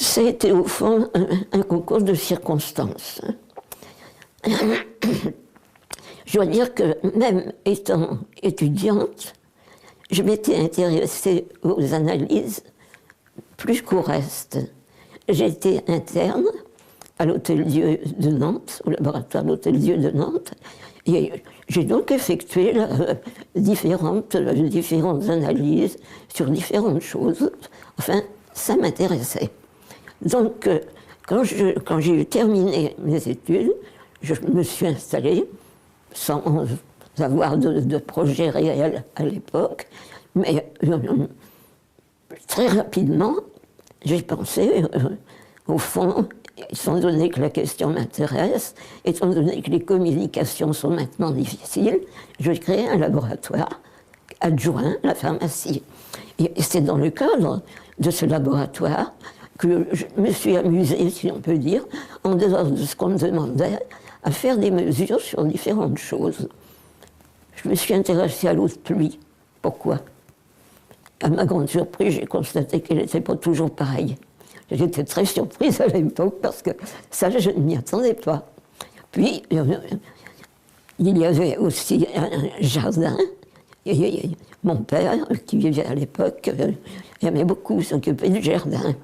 Ça a été au fond un concours de circonstances. Je dois dire que même étant étudiante, je m'étais intéressée aux analyses plus qu'au reste. J'étais interne à l'Hôtel-Dieu de Nantes, au laboratoire de l'Hôtel-Dieu de Nantes, et j'ai donc effectué différentes analyses sur différentes choses. Enfin, ça m'intéressait. Donc, quand j'ai terminé mes études, je me suis installée sans avoir de projet réel à l'époque, mais très rapidement, j'ai pensé, au fond, étant donné que la question m'intéresse, étant donné que les communications sont maintenant difficiles, je vais créer un laboratoire adjoint à la pharmacie. Et c'est dans le cadre de ce laboratoire que je me suis amusée, si on peut dire, en dehors de ce qu'on me demandait, à faire des mesures sur différentes choses. Je me suis intéressée à l'eau de pluie. Pourquoi? À ma grande surprise, j'ai constaté qu'elle n'était pas toujours pareille. J'étais très surprise à l'époque parce que ça, je ne m'y attendais pas. Puis, il y avait aussi un jardin. Et mon père, qui vivait à l'époque, aimait beaucoup s'occuper du jardin.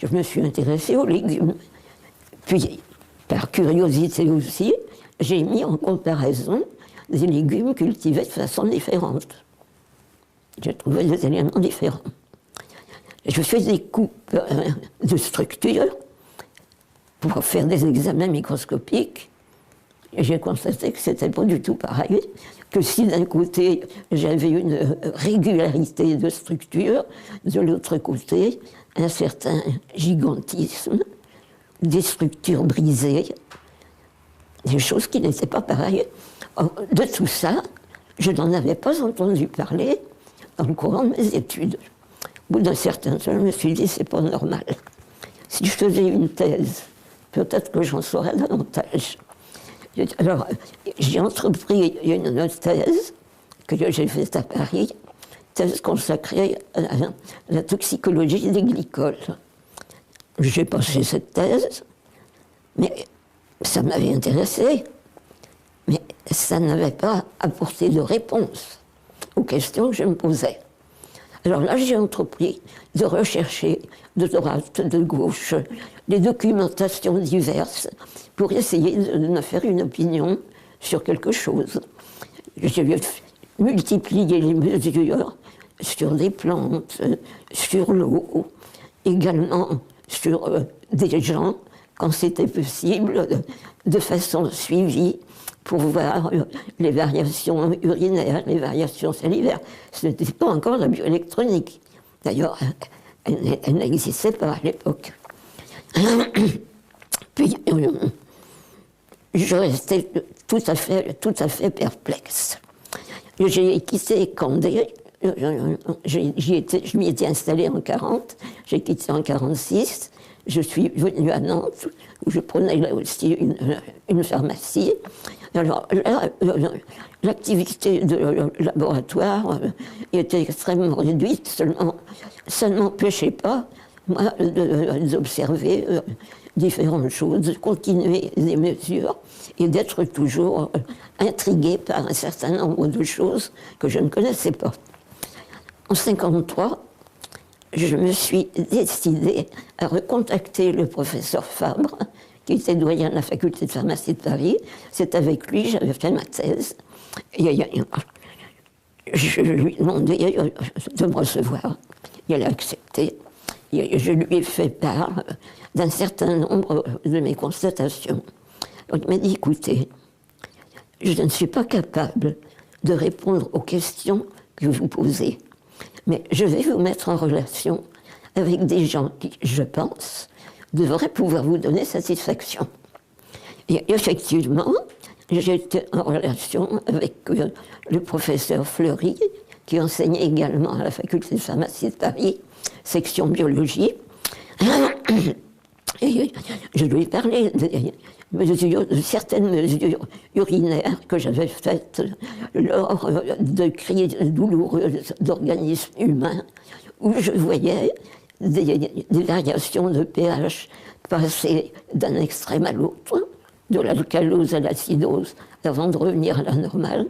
Je me suis intéressée aux légumes. Puis, par curiosité aussi, j'ai mis en comparaison des légumes cultivés de façon différente. J'ai trouvé des éléments différents. Je fais des coupes de structure pour faire des examens microscopiques. Et j'ai constaté que c'était pas du tout pareil, que si d'un côté j'avais une régularité de structure, de l'autre côté un certain gigantisme, des structures brisées, des choses qui n'étaient pas pareilles. De tout ça, je n'en avais pas entendu parler dans le courant de mes études. Au bout d'un certain temps, je me suis dit, c'est pas normal. Si je faisais une thèse, peut-être que j'en saurais davantage. Alors, j'ai entrepris une thèse que j'ai faite à Paris, thèse consacrée à la toxicologie des glycols. J'ai passé cette thèse, mais ça m'avait intéressé, mais ça n'avait pas apporté de réponse aux questions que je me posais. Alors là, j'ai entrepris de rechercher de droite, de gauche, des documentations diverses pour essayer de me faire une opinion sur quelque chose. J'ai multiplié les mesures sur des plantes, sur l'eau, également sur des gens, quand c'était possible, de façon suivie, pour voir les variations urinaires, les variations salivaires. Ce n'était pas encore la bioélectronique. D'ailleurs, elle n'existait pas à l'époque. Puis, je restais tout à fait perplexe. J'ai quitté Candé, je m'y étais installée en 40, j'ai quitté en 46, je suis venue à Nantes, où je prenais là aussi une pharmacie. Alors là, l'activité de laboratoire était extrêmement réduite, ça ne m'empêchait pas, moi, d'observer différentes choses, de continuer des mesures et d'être toujours intriguée par un certain nombre de choses que je ne connaissais pas. En 1953, je me suis décidée à recontacter le professeur Fabre, qui était doyen de la faculté de pharmacie de Paris. C'est avec lui que j'avais fait ma thèse. Et je lui ai demandé de me recevoir. Il a accepté. Et je lui ai fait part d'un certain nombre de mes constatations. Donc, il m'a dit, écoutez, je ne suis pas capable de répondre aux questions que vous posez, mais je vais vous mettre en relation avec des gens qui, je pense, devraient pouvoir vous donner satisfaction. Et effectivement, j'ai été en relation avec le professeur Fleury, qui enseignait également à la faculté de pharmacie de Paris, section biologie. Et je lui ai parlé de certaines mesures urinaires que j'avais faites lors de crises douloureuses d'organismes humains, où je voyais des variations de pH passées d'un extrême à l'autre, de l'alcalose à l'acidose, avant de revenir à la normale,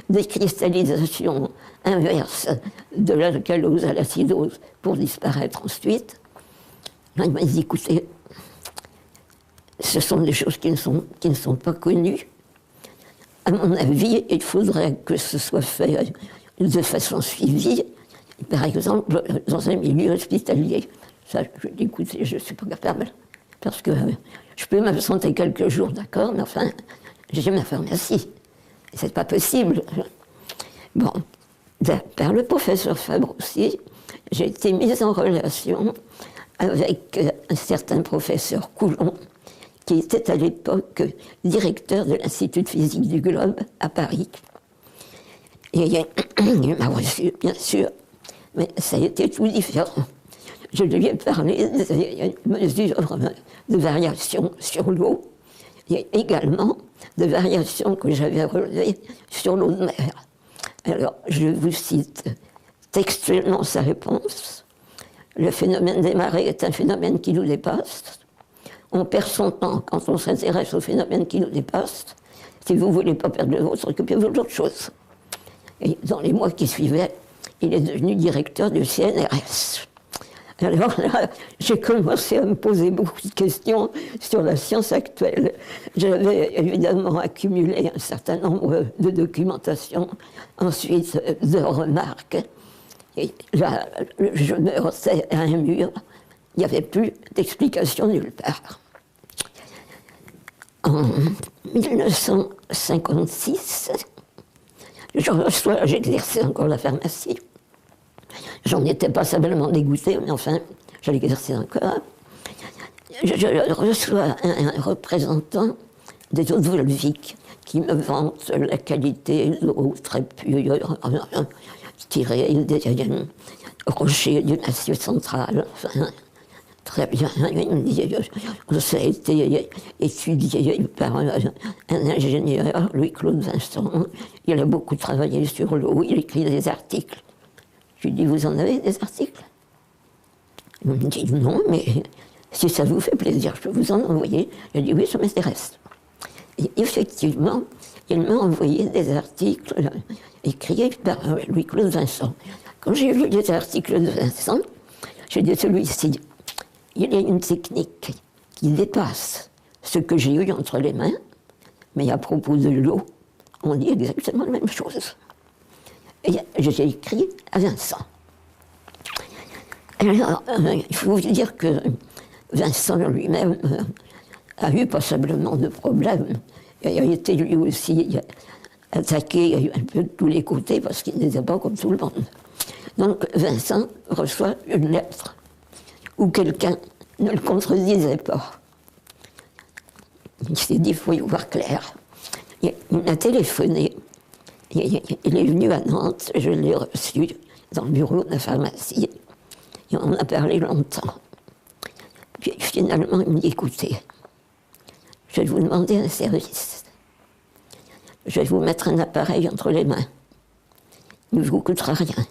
des cristallisations inverses de l'alcalose à l'acidose pour disparaître ensuite. Il m'a dit, écoutez, ce sont des choses qui ne sont pas connues. À mon avis, il faudrait que ce soit fait de façon suivie, par exemple, dans un milieu hospitalier. Ça, je dis, écoutez, je ne suis pas capable, parce que je peux m'absenter quelques jours, d'accord, mais enfin, j'ai ma pharmacie. C'est pas possible. Bon, par le professeur Fabre aussi, j'ai été mise en relation avec un certain professeur Coulon, qui était à l'époque directeur de l'Institut de physique du Globe à Paris. Et il m'a reçu, bien sûr, mais ça a été tout différent. Je lui ai parlé des mesures de variation sur l'eau, et également de variations que j'avais relevées sur l'eau de mer. Alors, je vous cite textuellement sa réponse. Le phénomène des marées est un phénomène qui nous dépasse. On perd son temps quand on s'intéresse au phénomène qui nous dépasse. Si vous ne voulez pas perdre le vôtre, occupez-vous d'autre chose. Et dans les mois qui suivaient, il est devenu directeur du CNRS. Alors là, j'ai commencé à me poser beaucoup de questions sur la science actuelle. J'avais évidemment accumulé un certain nombre de documentations, ensuite de remarques. Et là, je me heurtais à un mur. Il n'y avait plus d'explication nulle part. En 1956, j'exerçais encore la pharmacie. J'en étais pas simplement dégoûtée, mais enfin, je l'exerçais encore. Je reçois un représentant des eaux de Volvic qui me vante la qualité de l'eau très pure, tirée des rochers du Massif central. Enfin, très bien. Il me dit, ça a été étudié par un ingénieur, Louis-Claude Vincent. Il a beaucoup travaillé sur l'eau, il écrit des articles. Je lui dis, vous en avez des articles? Il me dit, non, mais si ça vous fait plaisir, je peux vous en envoyer. Je lui dis, oui, ça m'intéresse. Et effectivement, il m'a envoyé des articles écrits par Louis-Claude Vincent. Quand j'ai lu les articles de Vincent, j'ai dit, celui-ci, il y a une technique qui dépasse ce que j'ai eu entre les mains, mais à propos de l'eau, on dit exactement la même chose. Et j'ai écrit à Vincent. Alors, il faut vous dire que Vincent lui-même a eu passablement de problèmes. Il a été lui aussi attaqué un peu de tous les côtés parce qu'il n'était pas comme tout le monde. Donc Vincent reçoit une lettre où quelqu'un ne le contredisait pas. Il s'est dit, il faut y voir clair. Il m'a téléphoné. Il est venu à Nantes, je l'ai reçu dans le bureau de la pharmacie. Et on a parlé longtemps. Puis finalement, il me dit, écoutez, je vais vous demander un service. Je vais vous mettre un appareil entre les mains. Il ne vous coûtera rien.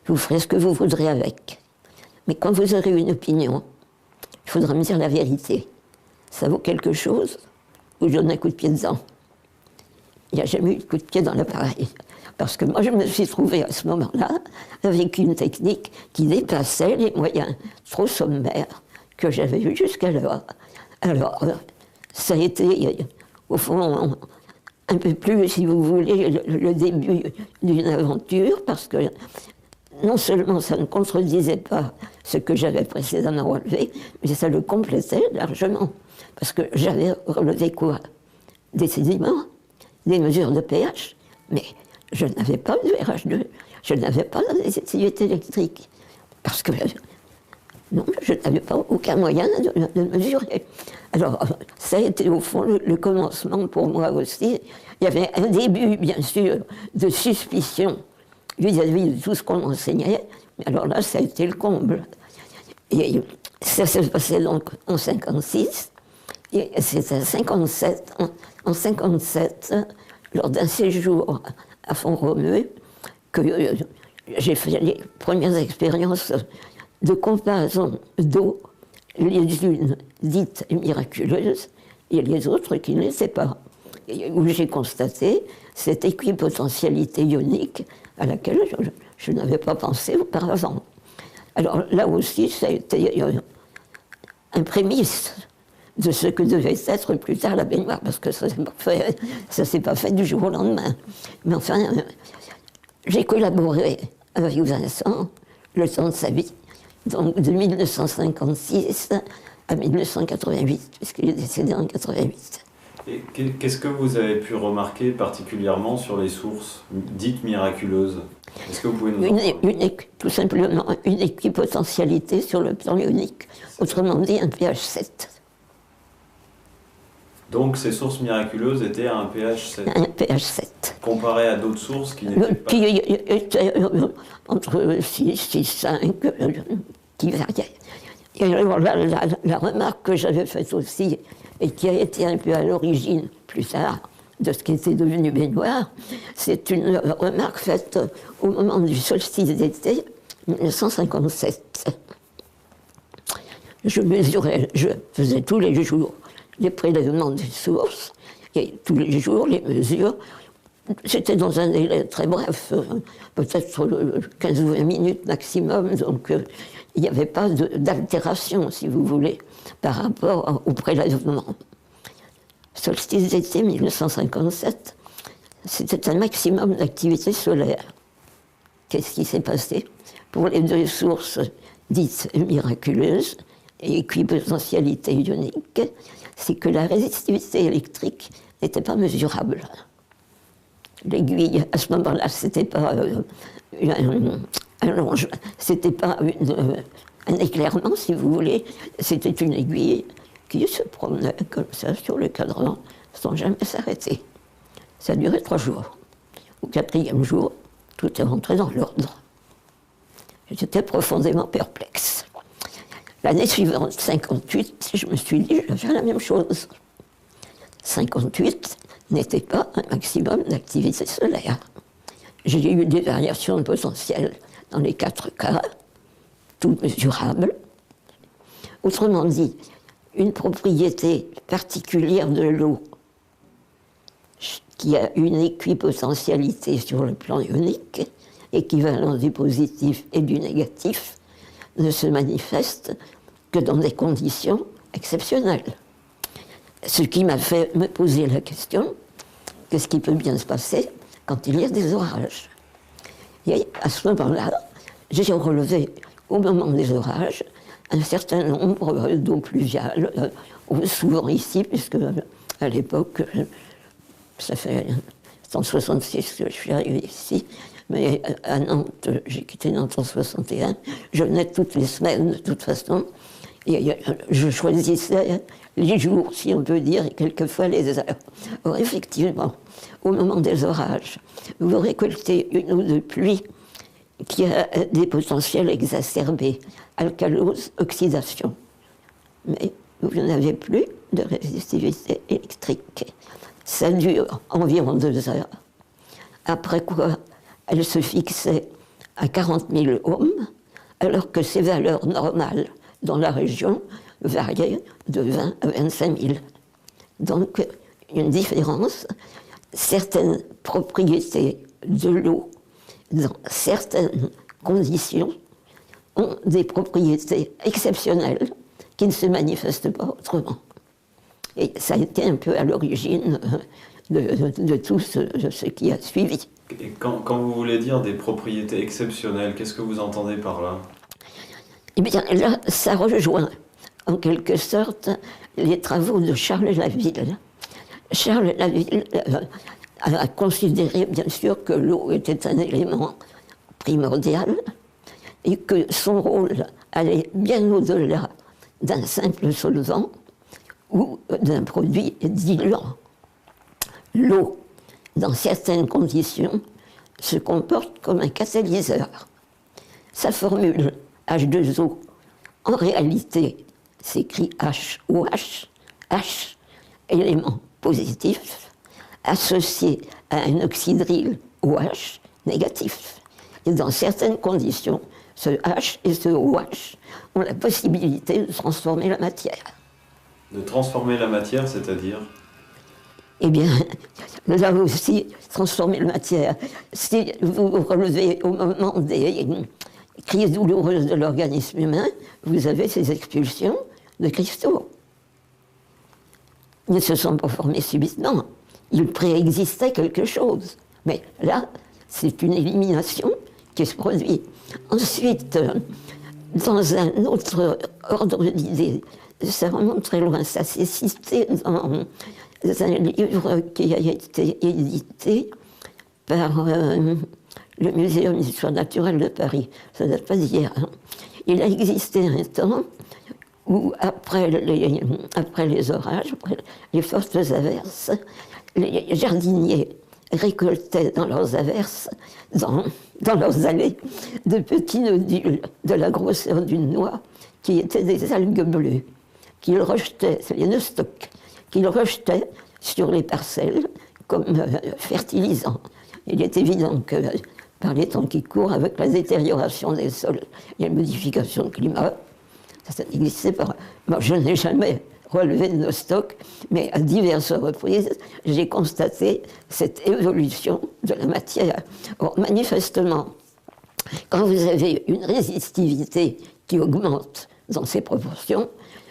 Vous ferez ce que vous voudrez avec. Mais quand vous aurez une opinion, il faudra me dire la vérité. Ça vaut quelque chose, ou je donne un coup de pied dedans. Il n'y a jamais eu de coup de pied dans l'appareil. Parce que moi, je me suis trouvée à ce moment-là avec une technique qui dépassait les moyens trop sommaires que j'avais eus jusqu'alors. Alors, ça a été, au fond, un peu plus, si vous voulez, le début d'une aventure, parce que non seulement ça ne contredisait pas ce que j'avais précédemment relevé, mais ça le complétait largement. Parce que j'avais relevé quoi? Des sédiments, des mesures de pH, mais je n'avais pas de RH2, je n'avais pas d'activité électrique. Parce que non, je n'avais pas aucun moyen de mesurer. Alors, ça a été au fond le commencement pour moi aussi. Il y avait un début, bien sûr, de suspicion vis-à-vis de tout ce qu'on enseignait. Mais alors là, ça a été le comble. Et ça s'est passé donc en 56. Et c'est en 57, lors d'un séjour à Font-Romeu, que j'ai fait les premières expériences de comparaison d'eau, les unes dites miraculeuses et les autres qui ne l'étaient pas. Et où j'ai constaté cette équipotentialité ionique à laquelle je n'avais pas pensé auparavant. Alors là aussi, ça a été un prémisse de ce que devait être plus tard la baignoire, parce que ça ne s'est pas fait du jour au lendemain. Mais enfin, j'ai collaboré avec Vincent le temps de sa vie, donc de 1956 à 1988, puisqu'il est décédé en 88. Et qu'est-ce que vous avez pu remarquer particulièrement sur les sources dites miraculeuses? Est-ce que vous pouvez nous tout simplement une équipotentialité sur le plan ionique, autrement dit un pH 7. Donc ces sources miraculeuses étaient à un pH 7. Un pH 7. Comparé à d'autres sources qui n'étaient pas... Qui étaient entre 6 et 5, qui variaient. Et alors la remarque que j'avais faite aussi, et qui a été un peu à l'origine, plus tard, de ce qui était devenu baignoire, c'est une remarque faite au moment du solstice d'été 1957. Je mesurais, je faisais tous les jours les prélèvements des sources, et tous les jours les mesures. C'était dans un délai très bref, peut-être 15 ou 20 minutes maximum, donc il n'y avait pas d'altération, si vous voulez, par rapport au prélèvement. Solstice d'été 1957, c'était un maximum d'activité solaire. Qu'est-ce qui s'est passé? Pour les deux sources dites miraculeuses et équipotentialité ionique, c'est que la résistivité électrique n'était pas mesurable. L'aiguille, à ce moment-là, c'était pas c'était pas un éclairement, si vous voulez, c'était une aiguille qui se promenait comme ça sur le cadran sans jamais s'arrêter. Ça a duré 3 jours. Au 4e jour, tout est rentré dans l'ordre. J'étais profondément perplexe. L'année suivante, 58, je me suis dit, je vais faire la même chose. 58 n'était pas un maximum d'activité solaire. J'ai eu des variations de potentiel dans les 4 cas, tout mesurable. Autrement dit, une propriété particulière de l'eau qui a une équipotentialité sur le plan ionique, équivalent du positif et du négatif, ne se manifeste que dans des conditions exceptionnelles. Ce qui m'a fait me poser la question, qu'est-ce qui peut bien se passer quand il y a des orages? Et à ce moment-là, j'ai relevé, au moment des orages, un certain nombre d'eaux pluviales, souvent ici, puisque à l'époque, ça fait 166 que je suis arrivé ici, mais à Nantes, j'ai quitté Nantes en 61, je venais toutes les semaines de toute façon, et je choisissais les jours, si on peut dire, et quelquefois les heures. Or, effectivement, au moment des orages, vous récoltez une eau de pluie qui a des potentiels exacerbés, alcalose, oxydation. Mais vous n'avez plus de résistivité électrique. Ça dure environ 2 heures. Après quoi, elle se fixait à 40 000 ohms, alors que ses valeurs normales dans la région variaient de 20 à 25 000. Donc, une différence, certaines propriétés de l'eau dans certaines conditions ont des propriétés exceptionnelles qui ne se manifestent pas autrement. Et ça a été un peu à l'origine de tout ce qui a suivi. Et quand vous voulez dire des propriétés exceptionnelles, qu'est-ce que vous entendez par là? Eh bien là, ça rejoint en quelque sorte les travaux de Charles Laville. Charles Laville a considéré bien sûr que l'eau était un élément primordial et que son rôle allait bien au-delà d'un simple solvant ou d'un produit diluant. L'eau, dans certaines conditions, se comporte comme un catalyseur. Sa formule H2O, en réalité, s'écrit HOH, H, élément positif, associé à un oxydryl OH négatif. Et dans certaines conditions, ce H et ce OH ont la possibilité de transformer la matière. De transformer la matière, c'est-à-dire? Eh bien, là aussi, transformer la matière. Si vous relevez au moment des crises douloureuses de l'organisme humain, vous avez ces expulsions de cristaux. Ils ne se sont pas formés subitement. Il préexistait quelque chose. Mais là, c'est une élimination qui se produit. Ensuite, dans un autre ordre d'idées, ça remonte très loin, ça s'est cité dans un livre qui a été édité par le Muséum d'histoire naturelle de Paris. Ça ne date pas d'hier. Hein. Il a existé un temps où, après les orages, après les fortes averses, les jardiniers récoltaient dans leurs averses, dans leurs allées, de petits nodules de la grosseur d'une noix qui étaient des algues bleues, qu'ils rejetaient, c'est les nostocs, qu'ils rejetaient sur les parcelles comme fertilisants. Il est évident que par les temps qui courent, avec la détérioration des sols et la modification du climat, ça n'existait pas. Moi, je n'ai jamais relevé de nostoc, mais à diverses reprises, j'ai constaté cette évolution de la matière. Or, manifestement, quand vous avez une résistivité qui augmente dans ces proportions,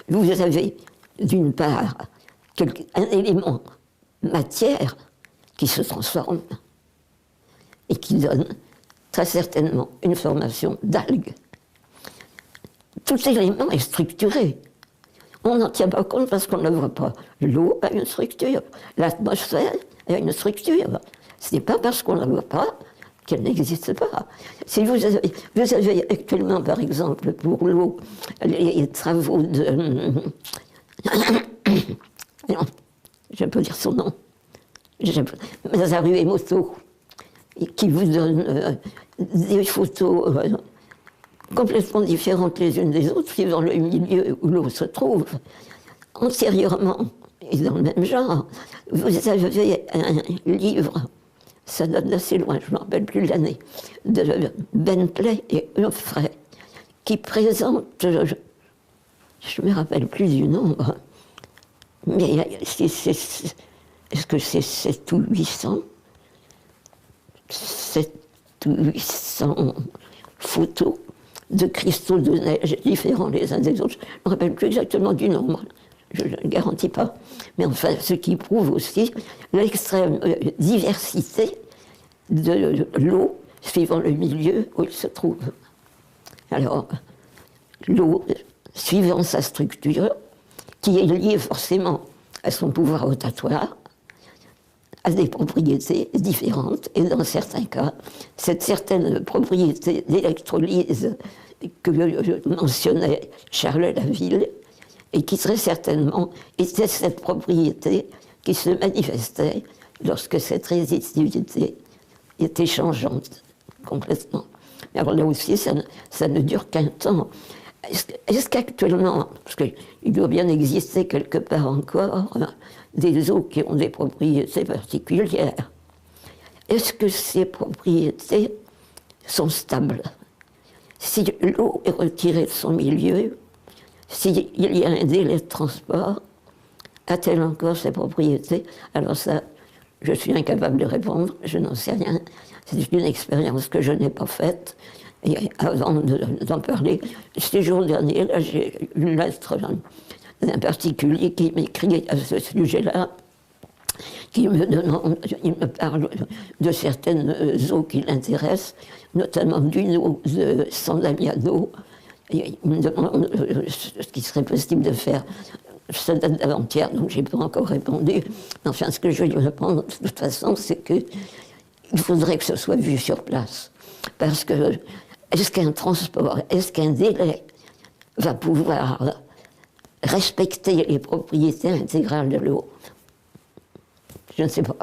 vous avez d'une part un élément matière qui se transforme et qui donne très certainement une formation d'algues. Tout élément est structuré. On n'en tient pas compte parce qu'on ne le voit pas. L'eau a une structure, l'atmosphère a une structure. Ce n'est pas parce qu'on ne la voit pas qu'elle n'existe pas. Si vous avez actuellement, par exemple, pour l'eau, les travaux de... non, je peux dire son nom. Masaru Emoto, qui vous donne des photos complètement différentes les unes des autres, suivant le milieu où l'eau se trouve. Antérieurement, et dans le même genre, vous avez un livre, ça donne assez loin, je ne me rappelle plus l'année, de Bentley et Humphrey, qui présente, je ne me rappelle plus du nombre, mais est-ce que c'est 7 ou 800 7 ou 800 photos de cristaux de neige différents les uns des autres. Je ne me rappelle plus exactement du nombre, je ne le garantis pas. Mais enfin, ce qui prouve aussi l'extrême diversité de l'eau suivant le milieu où il se trouve. Alors, l'eau, suivant sa structure, qui est liée forcément à son pouvoir rotatoire, a des propriétés différentes, et dans certains cas, cette certaine propriété d'électrolyse que mentionnait Charles Laville, et qui très certainement était cette propriété qui se manifestait lorsque cette résistivité était changeante complètement. Alors là aussi, ça ne dure qu'un temps. Est-ce qu'actuellement, parce qu'il doit bien exister quelque part encore des eaux qui ont des propriétés particulières, est-ce que ces propriétés sont stables? Si l'eau est retirée de son milieu, s'il y a un délai de transport, a-t-elle encore ses propriétés? Alors ça, je suis incapable de répondre, je n'en sais rien. C'est une expérience que je n'ai pas faite. Et avant d'en parler, ces jours derniers, là, j'ai une lettre d'un particulier qui m'écrit à ce sujet-là, qui me demande, il me parle de certaines eaux qui l'intéressent, notamment d'une eau de San Damiano. Et il me demande ce qui serait possible de faire. Ça date d'avant-hier, donc je n'ai pas encore répondu. Enfin, ce que je lui réponds, de toute façon, c'est qu'il faudrait que ce soit vu sur place. Parce que, est-ce qu'un transport, est-ce qu'un délai va pouvoir respecter les propriétés intégrales de l'eau? Je ne sais pas.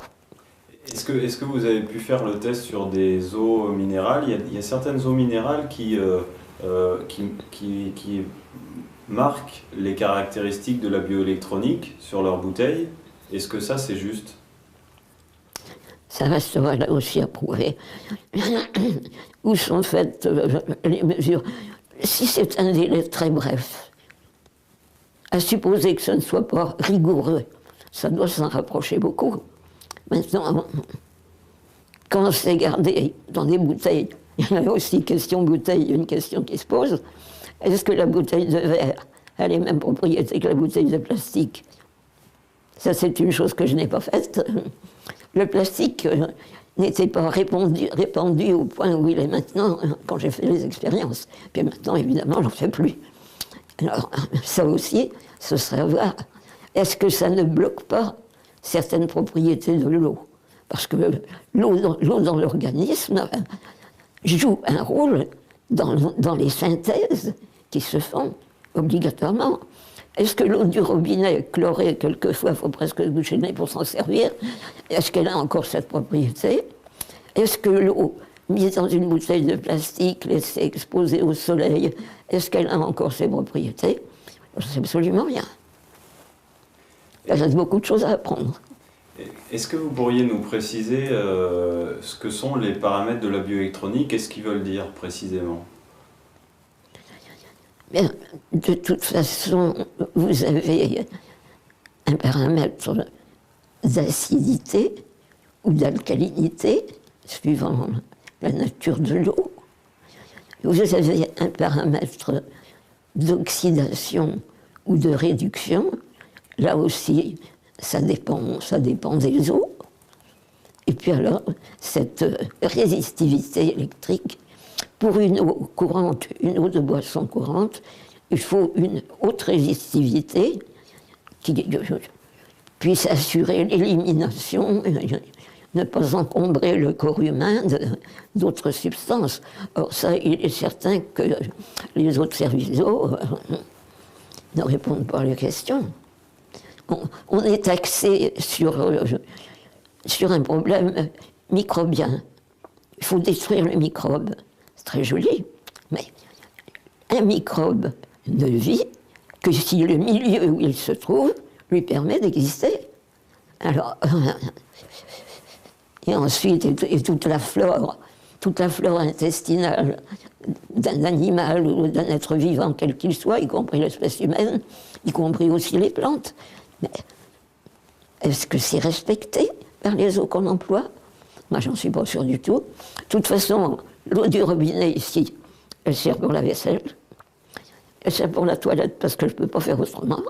Est-ce que vous avez pu faire le test sur des eaux minérales? Il y a certaines eaux minérales qui marquent les caractéristiques de la bioélectronique sur leur bouteille. Est-ce que ça, c'est juste? ça restera là aussi à prouver. Où sont faites les mesures? Si c'est un délai très bref, à supposer que ce ne soit pas rigoureux, ça doit s'en rapprocher beaucoup. Maintenant, quand c'est gardé dans des bouteilles, il y a aussi question bouteille, une question qui se pose. Est-ce que la bouteille de verre a les mêmes propriétés que la bouteille de plastique? Ça, c'est une chose que je n'ai pas faite. Le plastique n'était pas répandu au point où il est maintenant quand j'ai fait les expériences. Puis maintenant, évidemment, j'en fais plus. Alors, ça aussi, ce serait à voir. Est-ce que ça ne bloque pas certaines propriétés de l'eau? Parce que l'eau dans l'organisme joue un rôle dans les synthèses qui se font obligatoirement. Est-ce que l'eau du robinet chlorée, quelquefois, il faut presque se boucher le nez pour s'en servir, est-ce qu'elle a encore cette propriété? Est-ce que l'eau mise dans une bouteille de plastique, laissée exposée au soleil, est-ce qu'elle a encore ses propriétés? Je ne sais absolument rien. Il reste beaucoup de choses à apprendre. Est-ce que vous pourriez nous préciser ce que sont les paramètres de la bioélectronique et ce qu'ils veulent dire précisément? Bien, de toute façon, vous avez un paramètre d'acidité ou d'alcalinité, suivant la nature de l'eau. Vous avez un paramètre d'oxydation ou de réduction. Là aussi, ça dépend des eaux. Et puis alors, cette résistivité électrique, pour une eau courante, une eau de boisson courante, il faut une haute résistivité qui puisse assurer l'élimination, ne pas encombrer le corps humain d'autres substances. Or ça, il est certain que les autres services d'eau ne répondent pas à la question. On est axé sur un problème microbien. Il faut détruire le microbe. C'est très joli, mais un microbe ne vit que si le milieu où il se trouve lui permet d'exister. Alors, et ensuite, et toute la flore intestinale d'un animal ou d'un être vivant quel qu'il soit, y compris l'espèce humaine, y compris aussi les plantes. Mais est-ce que c'est respecté par les eaux qu'on emploie? Moi, j'en suis pas sûr du tout. De toute façon, l'eau du robinet ici, elle sert pour la vaisselle, elle sert pour la toilette parce que je ne peux pas faire autrement,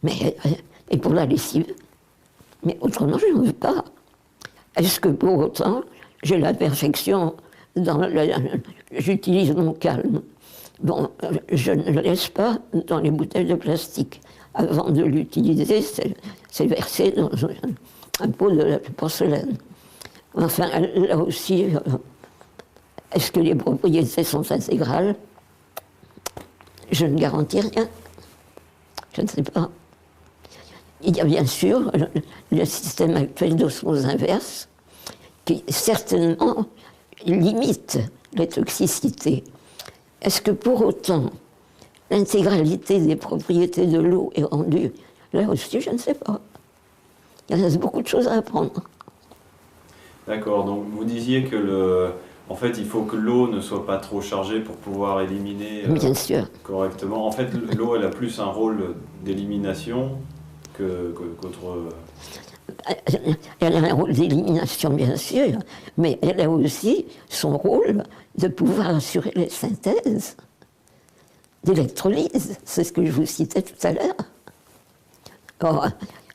et pour la lessive. Mais autrement, je ne veux pas. Est-ce que pour autant, j'ai la perfection j'utilise mon calme? Bon, je ne le laisse pas dans les bouteilles de plastique. Avant de l'utiliser, c'est versé dans un pot de porcelaine. Enfin, là aussi, est-ce que les propriétés sont intégrales? Je ne garantis rien. Je ne sais pas. Il y a bien sûr le système actuel d'osmose inverse qui certainement limite les toxicités. Est-ce que pour autant l'intégralité des propriétés de l'eau est rendue? Là aussi, je ne sais pas. Il reste beaucoup de choses à apprendre. D'accord, donc vous disiez que en fait, il faut que l'eau ne soit pas trop chargée pour pouvoir éliminer bien sûr. Correctement. En fait, l'eau, elle a plus un rôle d'élimination qu'autre... Elle a un rôle d'élimination, bien sûr, mais elle a aussi son rôle de pouvoir assurer les synthèses d'électrolyse. C'est ce que je vous citais tout à l'heure. Or,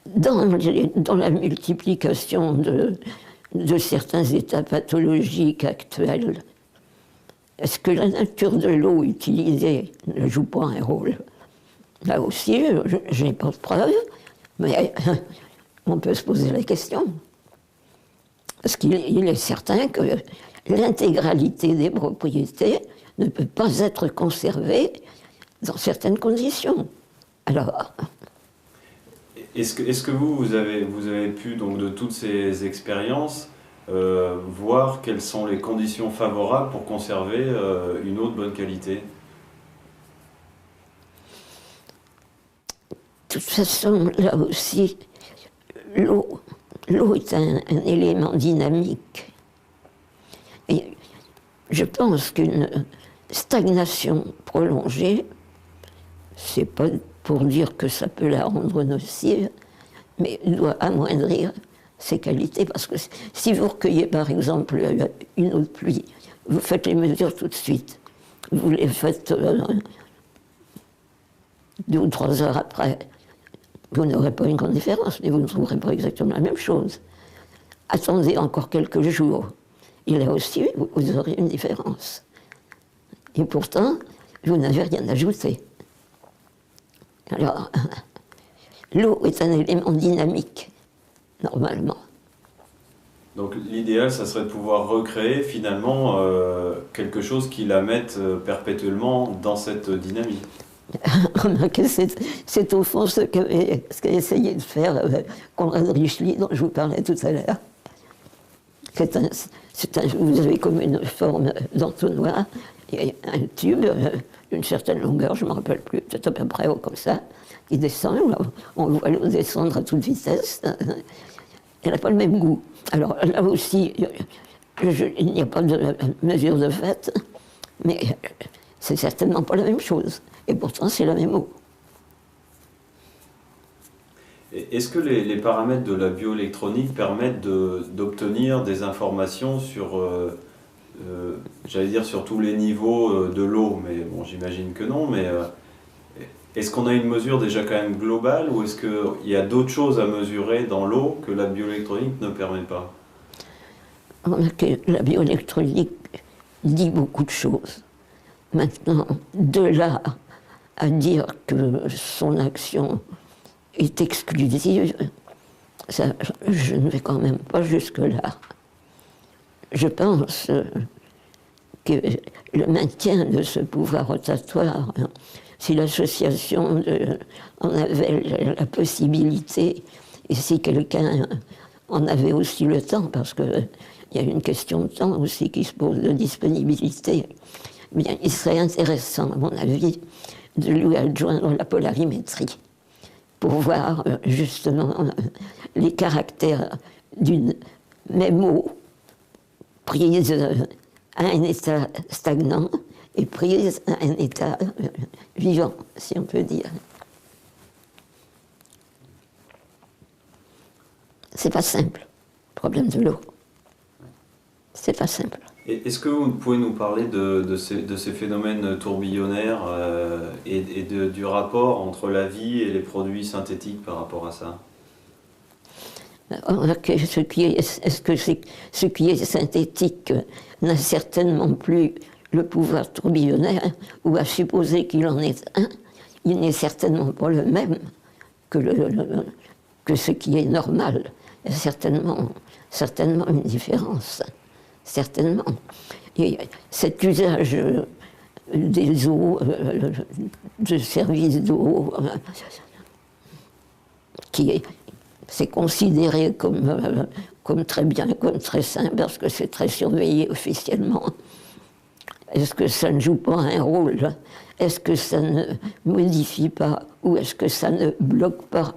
dans la multiplication de certains états pathologiques actuels, est-ce que la nature de l'eau utilisée ne joue pas un rôle? Là aussi, je n'ai pas de preuve, mais on peut se poser la question. Parce qu'il est certain que l'intégralité des propriétés ne peut pas être conservée dans certaines conditions. Alors... Est-ce que vous avez pu, donc, de toutes ces expériences, voir quelles sont les conditions favorables pour conserver une eau de bonne qualité? De toute façon, là aussi, l'eau l'eau est un élément dynamique. Et je pense qu'une stagnation prolongée, c'est pas pour dire que ça peut la rendre nocive, mais doit amoindrir ses qualités. Parce que si vous recueillez par exemple une eau de pluie, vous faites les mesures tout de suite. Vous les faites 2 ou 3 heures après. Vous n'aurez pas une grande différence, mais vous ne trouverez pas exactement la même chose. Attendez encore quelques jours. Et là aussi, vous aurez une différence. Et pourtant, vous n'avez rien ajouté. Alors, l'eau est un élément dynamique, normalement. Donc l'idéal, ça serait de pouvoir recréer finalement quelque chose qui la mette perpétuellement dans cette dynamique. Remarquez, c'est au fond ce qu'a essayé de faire Konrad Richely, dont je vous parlais tout à l'heure. Vous avez comme une forme d'entonnoir, et un tube d'une certaine longueur, je ne me rappelle plus, peut-être à peu près haut comme ça, qui descend, on voit l'eau descendre à toute vitesse. Elle n'a pas le même goût. Alors là aussi, il n'y a pas de mesure de fait, mais c'est certainement pas la même chose. Et pourtant, c'est la même eau. Est-ce que les paramètres de la bioélectronique permettent d'obtenir des informations sur, j'allais dire, sur tous les niveaux de l'eau? Mais bon, j'imagine que non, mais est-ce qu'on a une mesure déjà quand même globale, ou est-ce qu'il y a d'autres choses à mesurer dans l'eau que la bioélectronique ne permet pas? Remarquez, la bioélectronique dit beaucoup de choses. Maintenant, de là à dire que son action est exclusive, ça, je ne vais quand même pas jusque-là. Je pense que le maintien de ce pouvoir rotatoire, si l'association en avait la possibilité, et si quelqu'un en avait aussi le temps, parce qu'il y a une question de temps aussi qui se pose, de disponibilité, bien, il serait intéressant, à mon avis, de lui adjoindre la polarimétrie pour voir justement les caractères d'une même eau prise à un état stagnant et prise à un état vivant, si on peut dire. C'est pas simple, le problème de l'eau. C'est pas simple. Est-ce que vous pouvez nous parler de ces phénomènes tourbillonnaires et du rapport entre la vie et les produits synthétiques par rapport à ça? Ce qui est synthétique n'a certainement plus le pouvoir tourbillonnaire, ou à supposer qu'il en est un, il n'est certainement pas le même que ce qui est normal. Il y a certainement une différence. Certainement. Et cet usage des eaux, de services d'eau, c'est considéré comme très bien, comme très sain, parce que c'est très surveillé officiellement. Est-ce que ça ne joue pas un rôle? Est-ce que ça ne modifie pas, ou est-ce que ça ne bloque pas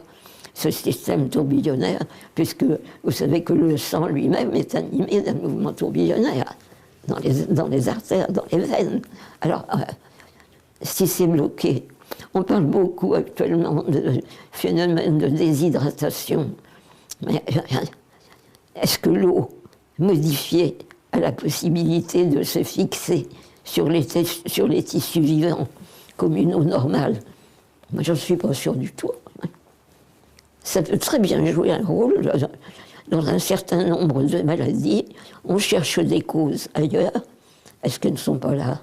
ce système tourbillonnaire, puisque vous savez que le sang lui-même est animé d'un mouvement tourbillonnaire dans les artères, dans les veines. Alors, si c'est bloqué, on parle beaucoup actuellement de phénomène de déshydratation, mais est-ce que l'eau modifiée a la possibilité de se fixer sur les tissus vivants comme une eau normale? Moi, j'en suis pas sûr du tout. Ça peut très bien jouer un rôle dans un certain nombre de maladies. On cherche des causes ailleurs. Est-ce qu'elles ne sont pas là?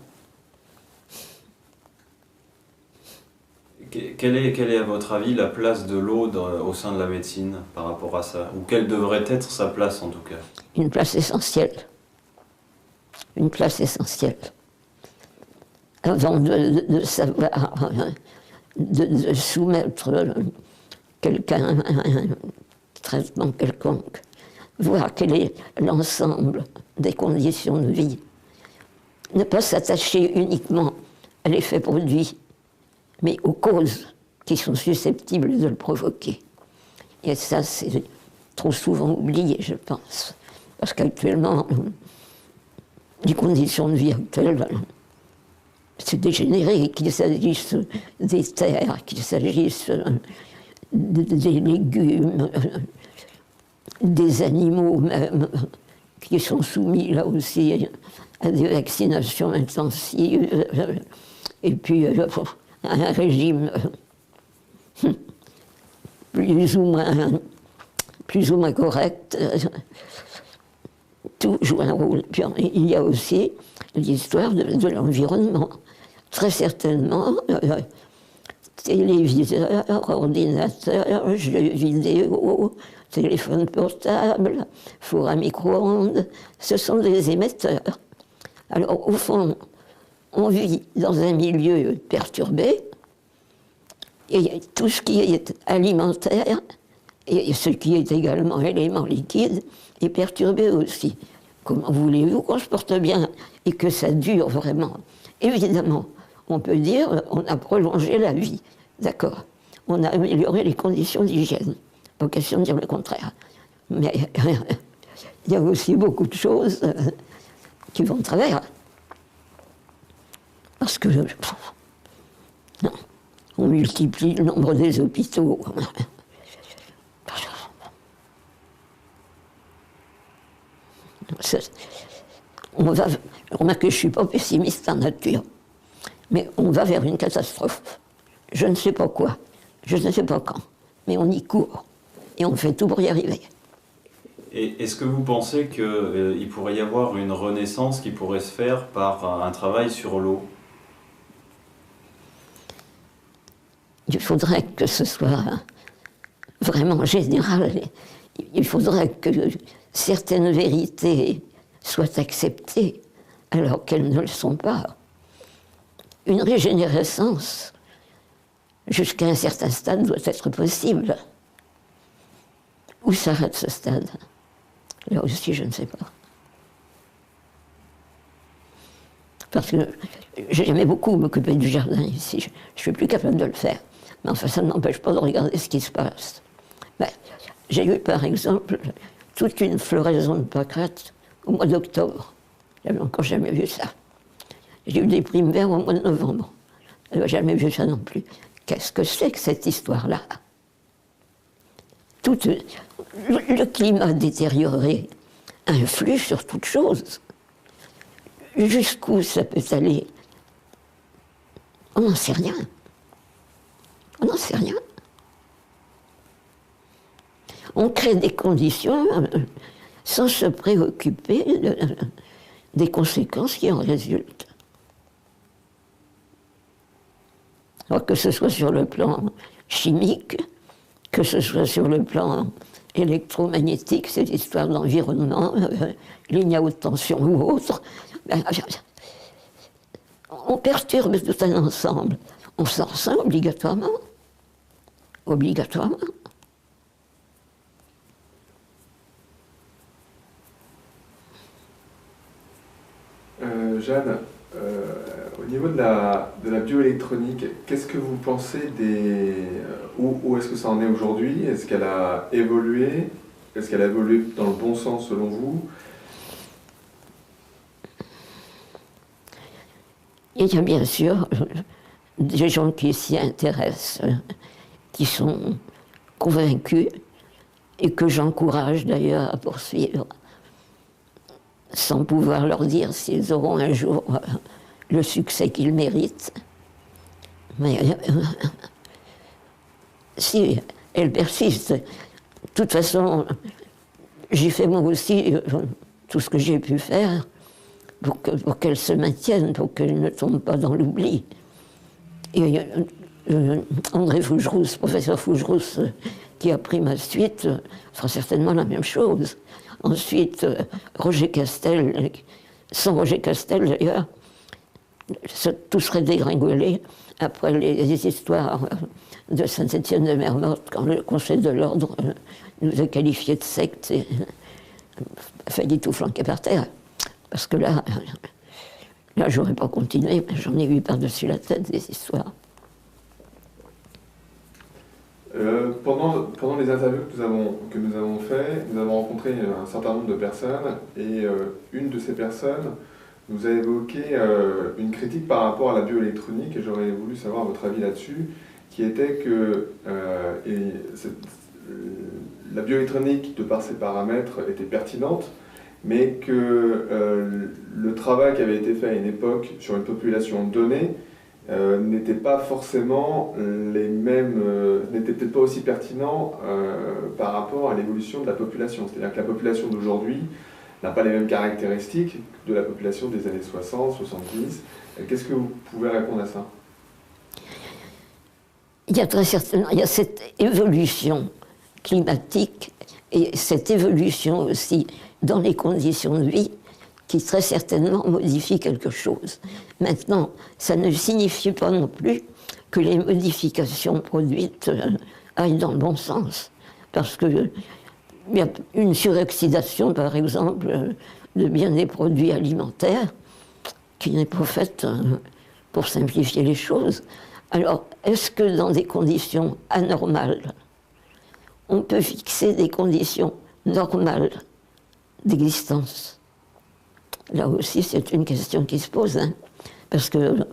Quelle est, à votre avis, la place de l'eau au sein de la médecine par rapport à ça? Ou quelle devrait être sa place, en tout cas? Une place essentielle. Une place essentielle. Avant de savoir, de soumettre quelqu'un à un traitement quelconque, voir quel est l'ensemble des conditions de vie. Ne pas s'attacher uniquement à l'effet produit, mais aux causes qui sont susceptibles de le provoquer. Et ça, c'est trop souvent oublié, je pense. Parce qu'actuellement, les conditions de vie actuelles, c'est dégénéré, qu'il s'agisse des terres, qu'il s'agisse des légumes, des animaux même, qui sont soumis là aussi à des vaccinations intensives, et puis à un régime plus ou moins correct. Tout joue un rôle. Puis il y a aussi l'histoire de l'environnement. Très certainement, téléviseurs, ordinateurs, jeux vidéo, téléphone portable, four à micro-ondes, ce sont des émetteurs. Alors, au fond, on vit dans un milieu perturbé, et tout ce qui est alimentaire, et ce qui est également élément liquide, est perturbé aussi. Comment voulez-vous qu'on se porte bien et que ça dure vraiment? Évidemment, on peut dire on a prolongé la vie, d'accord. On a amélioré les conditions d'hygiène. Pas question de dire le contraire. Mais il y a aussi beaucoup de choses qui vont de travers. Parce que non, on multiplie le nombre des hôpitaux. On remarque que je ne suis pas pessimiste en nature, mais on va vers une catastrophe. Je ne sais pas quoi, je ne sais pas quand, mais on y court et on fait tout pour y arriver. Et est-ce que vous pensez qu'il pourrait y avoir une renaissance qui pourrait se faire par un travail sur l'eau? Il faudrait que ce soit vraiment général. Il faudrait que certaines vérités soient acceptées alors qu'elles ne le sont pas. Une régénérescence, jusqu'à un certain stade, doit être possible. Où s'arrête ce stade? Là aussi, je ne sais pas. Parce que j'aimais beaucoup m'occuper du jardin ici. Je ne suis plus capable de le faire. Mais enfin, ça ne m'empêche pas de regarder ce qui se passe. Ben, j'ai eu, par exemple, toute une floraison de pâquerettes au mois d'octobre. J'avais encore jamais vu ça. J'ai eu des primes verts au mois de novembre. Je n'avais jamais vu ça non plus. Qu'est-ce que c'est que cette histoire-là? Le climat détérioré influe sur toute chose. Jusqu'où ça peut aller? On n'en sait rien. On n'en sait rien. On crée des conditions sans se préoccuper des conséquences qui en résultent. Alors que ce soit sur le plan chimique, que ce soit sur le plan électromagnétique, cette histoire d'environnement, ligne à haute tension ou autre, on perturbe tout un ensemble. On s'en ressent obligatoirement. Obligatoirement. Jeanne, au niveau de la bioélectronique, qu'est-ce que vous pensez où est-ce que ça en est aujourd'hui? Est-ce qu'elle a évolué? Est-ce qu'elle a évolué dans le bon sens selon vous? Il y a bien sûr des gens qui s'y intéressent, qui sont convaincus et que j'encourage d'ailleurs à poursuivre, sans pouvoir leur dire s'ils auront un jour le succès qu'ils méritent. Mais si elles persistent, de toute façon, j'ai fait moi aussi tout ce que j'ai pu faire pour qu'elles se maintiennent, pour qu'elles ne tombent pas dans l'oubli. Et André Fougerousse, professeur Fougerousse, qui a pris ma suite, fera certainement la même chose. Ensuite, Roger Castel, sans Roger Castel d'ailleurs, tout serait dégringolé après les histoires de Saint-Étienne-de-Mer-Morte, quand le Conseil de l'Ordre nous a qualifiés de secte et a failli tout flanquer par terre. Parce que là, j'aurais pas continué, j'en ai eu par-dessus la tête des histoires. Pendant les interviews que nous avons fait, nous avons rencontré un certain nombre de personnes et une de ces personnes nous a évoqué une critique par rapport à la bioélectronique et j'aurais voulu savoir votre avis là-dessus, qui était que la bioélectronique, de par ses paramètres, était pertinente, mais que le travail qui avait été fait à une époque sur une population donnée n'était pas forcément les mêmes, n'était peut-être pas aussi pertinent par rapport à l'évolution de la population. C'est-à-dire que la population d'aujourd'hui n'a pas les mêmes caractéristiques de la population des années 60, 70. Qu'est-ce que vous pouvez répondre à ça? Il y a très certainement, il y a cette évolution climatique et cette évolution aussi dans les conditions de vie qui très certainement modifie quelque chose. Maintenant, ça ne signifie pas non plus que les modifications produites aillent dans le bon sens. Parce qu'il y a une suroxydation, par exemple, de bien des produits alimentaires qui n'est pas faite pour simplifier les choses. Alors, est-ce que dans des conditions anormales, on peut fixer des conditions normales d'existence? Là aussi, c'est une question qui se pose, hein, parce qu'on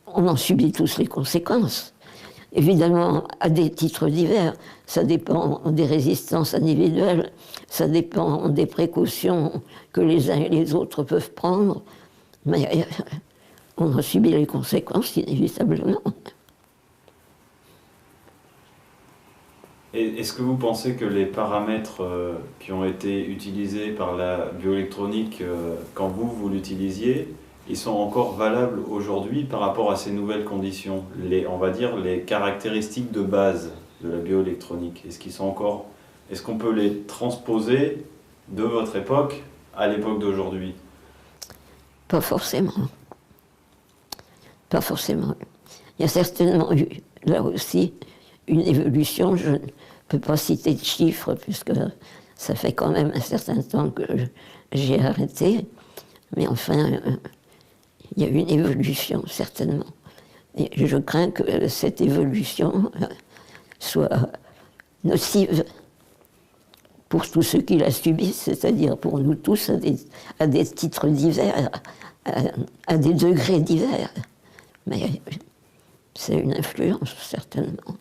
en subit tous les conséquences. Évidemment, à des titres divers, ça dépend des résistances individuelles, ça dépend des précautions que les uns et les autres peuvent prendre, mais on en subit les conséquences inévitablement. Est-ce que vous pensez que les paramètres qui ont été utilisés par la bioélectronique quand vous l'utilisiez, ils sont encore valables aujourd'hui par rapport à ces nouvelles conditions, on va dire les caractéristiques de base de la bioélectronique? Est-ce qu'on peut les transposer de votre époque à l'époque d'aujourd'hui? Pas forcément. Pas forcément. Il y a certainement eu, là aussi, une évolution. Je ne peux pas citer de chiffres, puisque ça fait quand même un certain temps que j'ai arrêté. Mais enfin, il y a eu une évolution, certainement. Et je crains que cette évolution soit nocive pour tous ceux qui la subissent, c'est-à-dire pour nous tous, à des titres divers, à des degrés divers. Mais c'est une influence, certainement.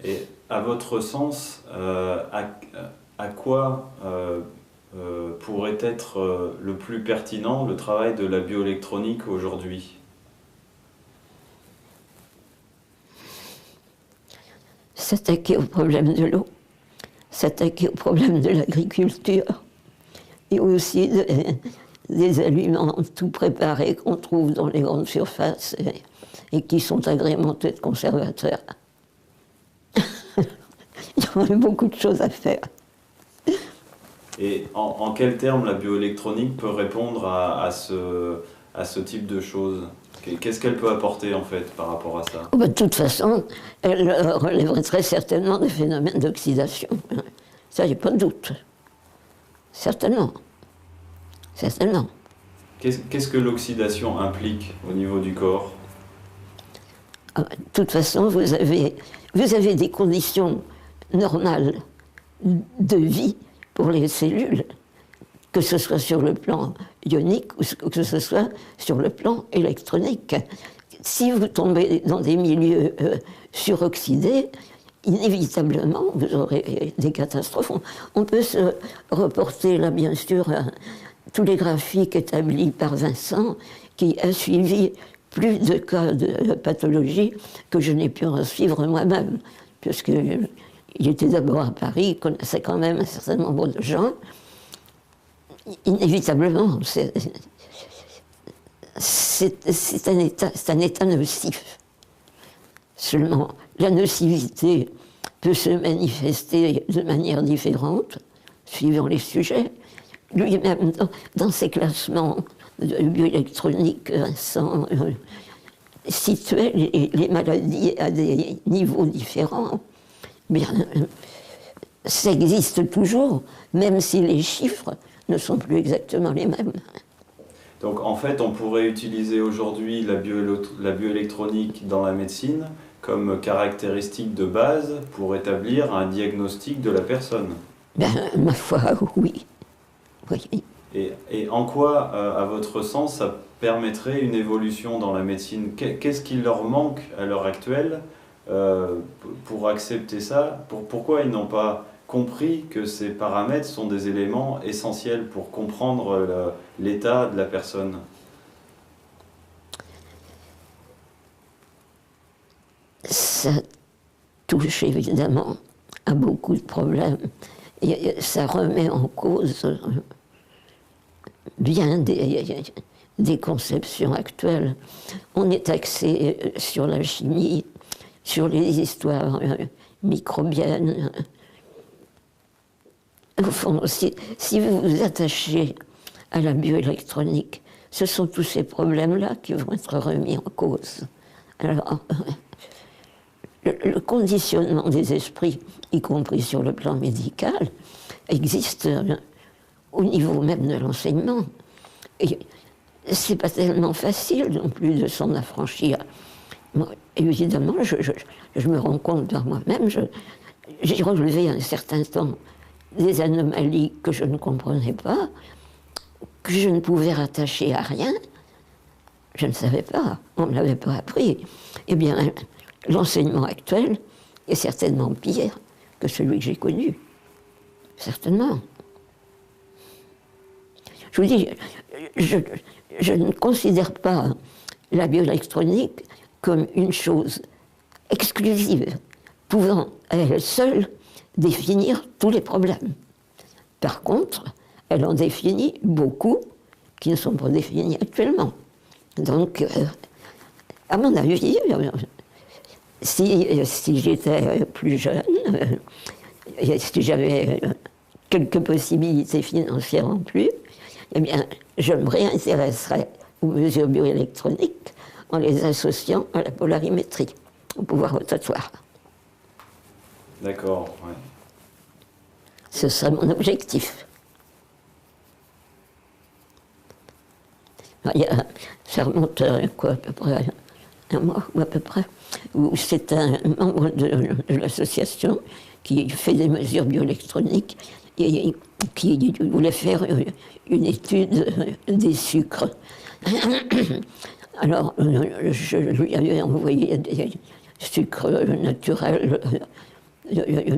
Et à votre sens, à quoi pourrait être le plus pertinent le travail de la bioélectronique aujourd'hui? S'attaquer au problème de l'eau, s'attaquer au problème de l'agriculture et aussi des aliments tout préparés qu'on trouve dans les grandes surfaces et qui sont agrémentés de conservateurs. Il y aurait beaucoup de choses à faire. Et en quels termes la bioélectronique peut répondre à ce type de choses? Qu'est-ce qu'elle peut apporter en fait par rapport à ça? De toute façon, elle relèverait très certainement des phénomènes d'oxydation. Ça, il n'y a pas de doute. Certainement. Certainement. Qu'est-ce que l'oxydation implique au niveau du corps? De toute façon, vous avez des conditions normales de vie pour les cellules, que ce soit sur le plan ionique ou que ce soit sur le plan électronique. Si vous tombez dans des milieux suroxydés, inévitablement, vous aurez des catastrophes. On peut se reporter là, bien sûr, à tous les graphiques établis par Vincent, qui a suivi plus de cas de pathologie que je n'ai pu en suivre moi-même, puisqu'il était d'abord à Paris, il connaissait quand même un certain nombre de gens. Inévitablement, c'est un état nocif. Seulement, la nocivité peut se manifester de manière différente, suivant les sujets. Lui-même, dans ses classements de bioélectronique, Vincent situait les maladies à des niveaux différents. Bien, ça existe toujours, même si les chiffres ne sont plus exactement les mêmes. Donc en fait, on pourrait utiliser aujourd'hui la bioélectronique dans la médecine comme caractéristique de base pour établir un diagnostic de la personne. Ben, ma foi, oui. Oui. Et en quoi, à votre sens, ça permettrait une évolution dans la médecine? Qu'est-ce qui leur manque à l'heure actuelle pour accepter ça? Pourquoi ils n'ont pas compris que ces paramètres sont des éléments essentiels pour comprendre l'état de la personne? Ça touche évidemment à beaucoup de problèmes. Et ça remet en cause bien des conceptions actuelles. On est axé sur la chimie, sur les histoires microbiennes. Au fond, si vous vous attachez à la bioélectronique, ce sont tous ces problèmes-là qui vont être remis en cause. Alors, le conditionnement des esprits, y compris sur le plan médical, existe au niveau même de l'enseignement. Et c'est pas tellement facile non plus de s'en affranchir. Moi, évidemment, je me rends compte par moi-même, j'ai relevé un certain temps des anomalies que je ne comprenais pas, que je ne pouvais rattacher à rien. Je ne savais pas, on ne l'avait pas appris. Eh bien, l'enseignement actuel est certainement pire que celui que j'ai connu. Certainement. Je vous dis, je ne considère pas la bioélectronique comme une chose exclusive, pouvant à elle seule définir tous les problèmes. Par contre, elle en définit beaucoup qui ne sont pas définis actuellement. Donc, à mon avis, si j'étais plus jeune, et si j'avais quelques possibilités financières en plus, eh bien, je me réintéresserais aux mesures bioélectroniques en les associant à la polarimétrie, au pouvoir rotatoire. D'accord, ouais. Ce serait mon objectif. Ça remonte à quoi, à peu près un mois ou à peu près, où c'est un membre de l'association qui fait des mesures bioélectroniques et qui voulait faire une étude des sucres. Alors, je lui avais envoyé des sucres naturels,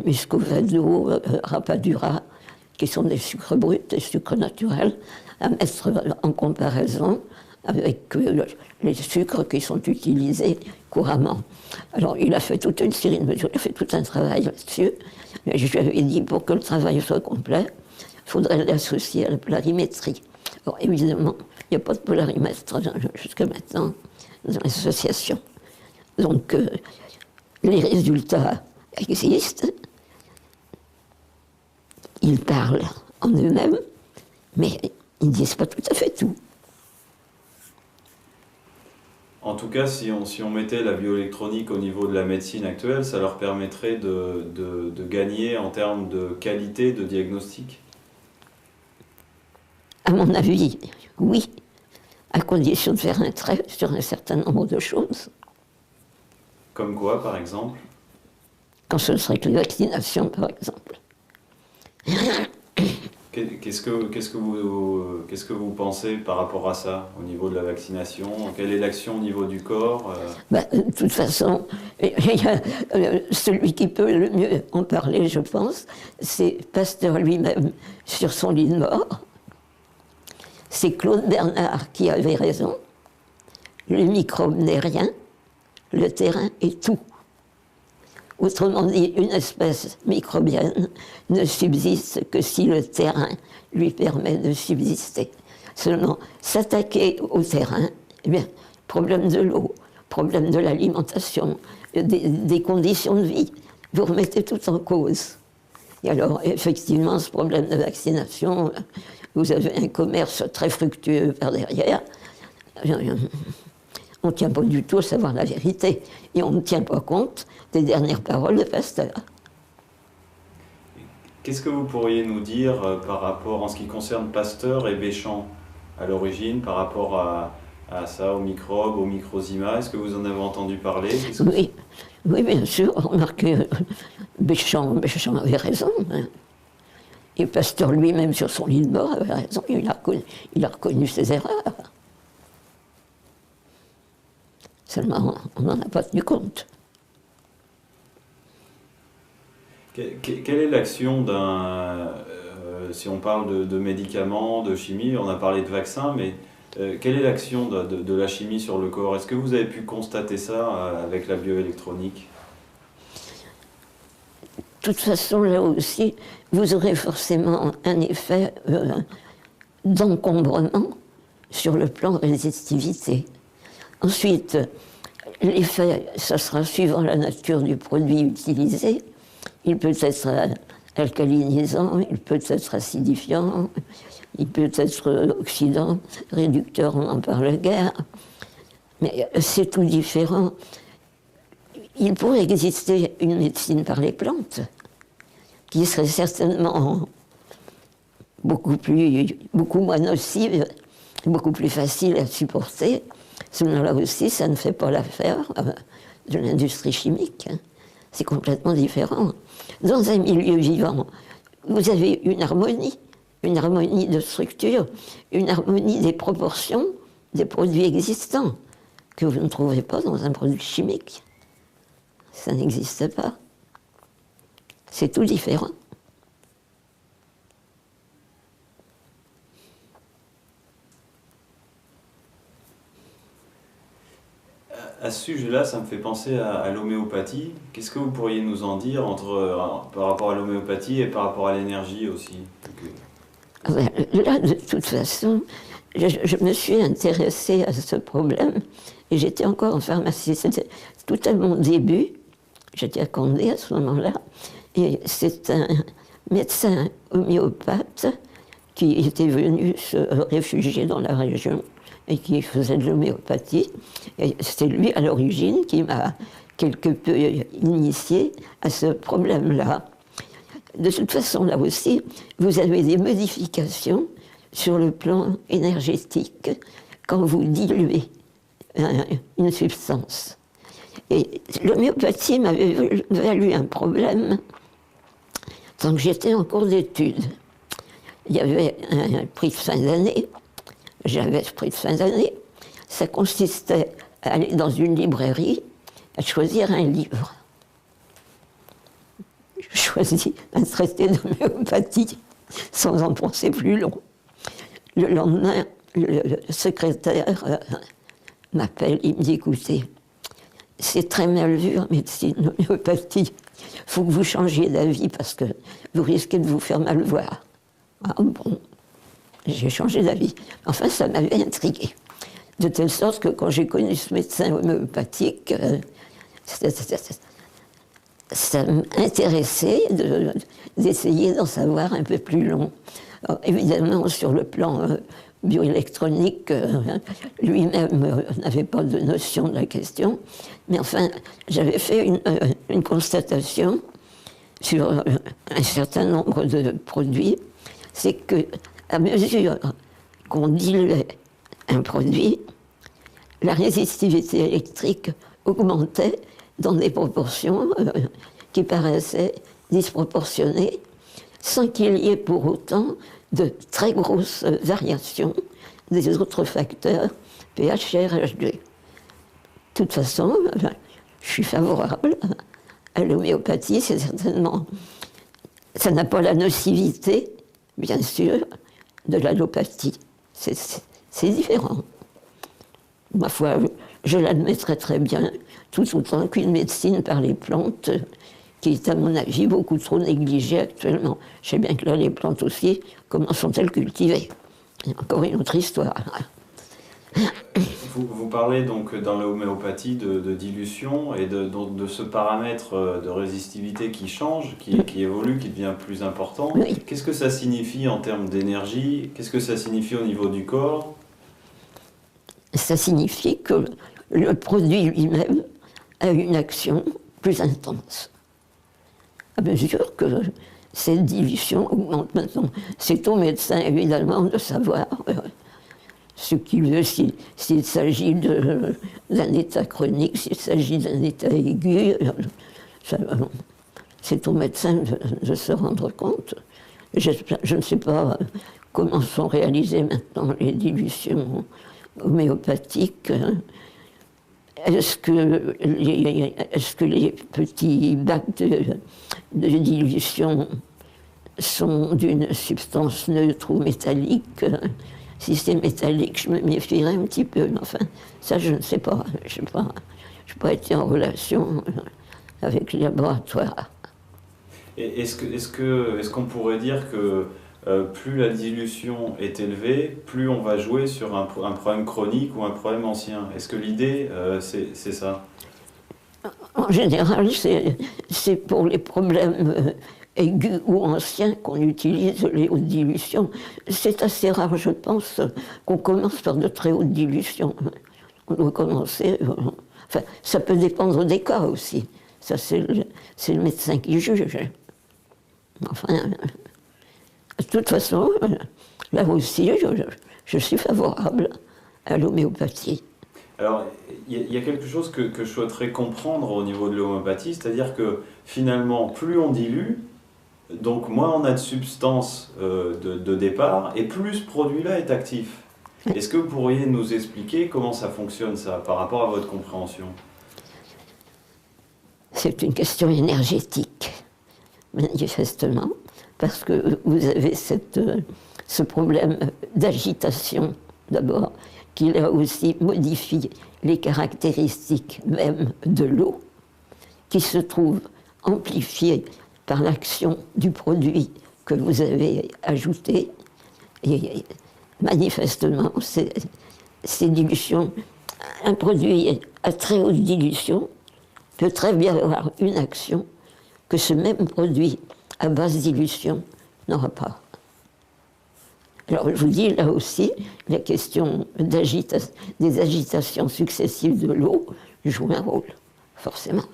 muscovado, rapadura, qui sont des sucres bruts, des sucres naturels, à mettre en comparaison avec les sucres qui sont utilisés couramment. Alors, il a fait toute une série de mesures, il a fait tout un travail là-dessus, mais je lui avais dit, pour que le travail soit complet, il faudrait l'associer à la polarimétrie. Alors, évidemment, il n'y a pas de polarimètre jusqu'à maintenant dans l'association. Donc, les résultats existent, ils parlent en eux-mêmes, mais ils ne disent pas tout à fait tout. En tout cas, si on mettait la bioélectronique au niveau de la médecine actuelle, ça leur permettrait de gagner en termes de qualité de diagnostic? À mon avis, oui, à condition de faire un trait sur un certain nombre de choses. Comme quoi, par exemple? Quand ce serait que les vaccinations, par exemple. Qu'est-ce que vous pensez par rapport à ça, au niveau de la vaccination? Quelle est l'action au niveau du corps? De toute façon, celui qui peut le mieux en parler, je pense, c'est Pasteur lui-même sur son lit de mort. C'est Claude Bernard qui avait raison. Le microbe n'est rien, le terrain est tout. Autrement dit, une espèce microbienne ne subsiste que si le terrain lui permet de subsister. Seulement, s'attaquer au terrain, eh bien, problème de l'eau, problème de l'alimentation, des conditions de vie, vous remettez tout en cause. Et alors, effectivement, ce problème de vaccination, vous avez un commerce très fructueux par derrière. On ne tient pas du tout à savoir la vérité. Et on ne tient pas compte des dernières paroles de Pasteur. Qu'est-ce que vous pourriez nous dire par rapport en ce qui concerne Pasteur et Béchamp? à l'origine par rapport à ça, aux microbes, aux microzymas? Est-ce que vous en avez entendu parler? Oui, oui, bien sûr. Remarquez, Béchamp avait raison. Hein. Et Pasteur lui-même, sur son lit de mort, avait raison. Il a reconnu ses erreurs. Seulement, on n'en a pas tenu compte. Quelle est l'action d'un... si on parle de médicaments, de chimie, on a parlé de vaccins, mais quelle est l'action de la chimie sur le corps? Est-ce que vous avez pu constater ça avec la bioélectronique? De toute façon, là aussi, vous aurez forcément un effet d'encombrement sur le plan résistivité. Ensuite, l'effet, ça sera suivant la nature du produit utilisé. Il peut être alcalinisant, il peut être acidifiant, il peut être oxydant, réducteur, on n'en parle guère. Mais c'est tout différent. Il pourrait exister une médecine par les plantes qui serait certainement beaucoup moins nocive, beaucoup plus facile à supporter. Seulement là aussi, ça ne fait pas l'affaire de l'industrie chimique. Hein. C'est complètement différent. Dans un milieu vivant, vous avez une harmonie de structure, une harmonie des proportions des produits existants que vous ne trouvez pas dans un produit chimique. Ça n'existe pas. C'est tout différent. À ce sujet-là, ça me fait penser à l'homéopathie. Qu'est-ce que vous pourriez nous en dire par rapport à l'homéopathie et par rapport à l'énergie aussi? Là, de toute façon, je me suis intéressée à ce problème et j'étais encore en pharmacie. C'était tout à mon début. J'étais à Condé à ce moment-là. Et c'est un médecin homéopathe qui était venu se réfugier dans la région et qui faisait de l'homéopathie. Et c'est lui, à l'origine, qui m'a quelque peu initié à ce problème-là. De toute façon, là aussi, vous avez des modifications sur le plan énergétique quand vous diluez une substance. Et l'homéopathie m'avait valu un problème tant que j'étais en cours d'études. Il y avait un prix de fin d'année. J'avais ce prix de fin d'année. Ça consistait à aller dans une librairie, à choisir un livre. Je choisis un traité d'homéopathie sans en penser plus long. Le lendemain, le secrétaire m'appelle, il me dit, écoutez, c'est très mal vu en médecine, l'homéopathie. Il faut que vous changiez d'avis parce que vous risquez de vous faire mal voir. Ah bon, j'ai changé d'avis. Enfin, ça m'avait intriguée. De telle sorte que quand j'ai connu ce médecin homéopathique, ça m'intéressait d'essayer d'en savoir un peu plus long. Alors, évidemment, sur le plan bioélectronique, lui-même n'avait pas de notion de la question, mais enfin, j'avais fait une constatation sur un certain nombre de produits, c'est qu'à mesure qu'on diluait un produit, la résistivité électrique augmentait dans des proportions qui paraissaient disproportionnées, sans qu'il y ait pour autant de très grosses variations des autres facteurs pH et RH2. De toute façon, je suis favorable à l'homéopathie, c'est certainement... Ça n'a pas la nocivité, bien sûr, de l'allopathie. C'est différent. Ma foi, je l'admettrais très bien, tout autant qu'une médecine par les plantes, qui est à mon avis beaucoup trop négligée actuellement. Je sais bien que là, les plantes aussi, comment sont-elles cultivées? Encore une autre histoire. Vous parlez donc dans l'homéopathie de dilution et de ce paramètre de résistivité qui change, qui évolue, qui devient plus important. Oui. Qu'est-ce que ça signifie en termes d'énergie? Qu'est-ce que ça signifie au niveau du corps? Ça signifie que le produit lui-même a une action plus intense. À mesure que cette dilution augmente maintenant, c'est au médecin évidemment de savoir qu'il veut, s'il s'agit d'un état chronique, s'il s'agit d'un état aigu. C'est au médecin de se rendre compte. Je ne sais pas comment sont réalisées maintenant les dilutions homéopathiques. Est-ce que les petits bacs de dilution sont d'une substance neutre ou métallique? Si c'est métallique, je me méfierais un petit peu. Enfin, ça, je ne sais pas. Je n'ai pas été en relation avec les laboratoires. Et est-ce qu'on pourrait dire que plus la dilution est élevée, plus on va jouer sur un problème chronique ou un problème ancien? Est-ce que l'idée, c'est ça? En général, c'est pour les problèmes aigus ou anciens qu'on utilise les hautes dilutions. C'est assez rare, je pense, qu'on commence par de très hautes dilutions. On doit commencer... enfin, ça peut dépendre des cas aussi. Ça, c'est le médecin qui juge. Enfin, de toute façon, là aussi, je suis favorable à l'homéopathie. Alors, il y a quelque chose que je souhaiterais comprendre au niveau de l'homéopathie, c'est-à-dire que finalement, plus on dilue, donc moins on a de substance de départ, et plus ce produit-là est actif. Est-ce que vous pourriez nous expliquer comment ça fonctionne, ça, par rapport à votre compréhension? C'est une question énergétique, manifestement, parce que vous avez ce problème d'agitation, d'abord, qui là aussi modifie les caractéristiques même de l'eau, qui se trouve amplifiée par l'action du produit que vous avez ajouté. Et manifestement, ces dilutions, un produit à très haute dilution peut très bien avoir une action que ce même produit à basse dilution n'aura pas. Alors je vous dis, là aussi, la question des agitations successives de l'eau joue un rôle, forcément.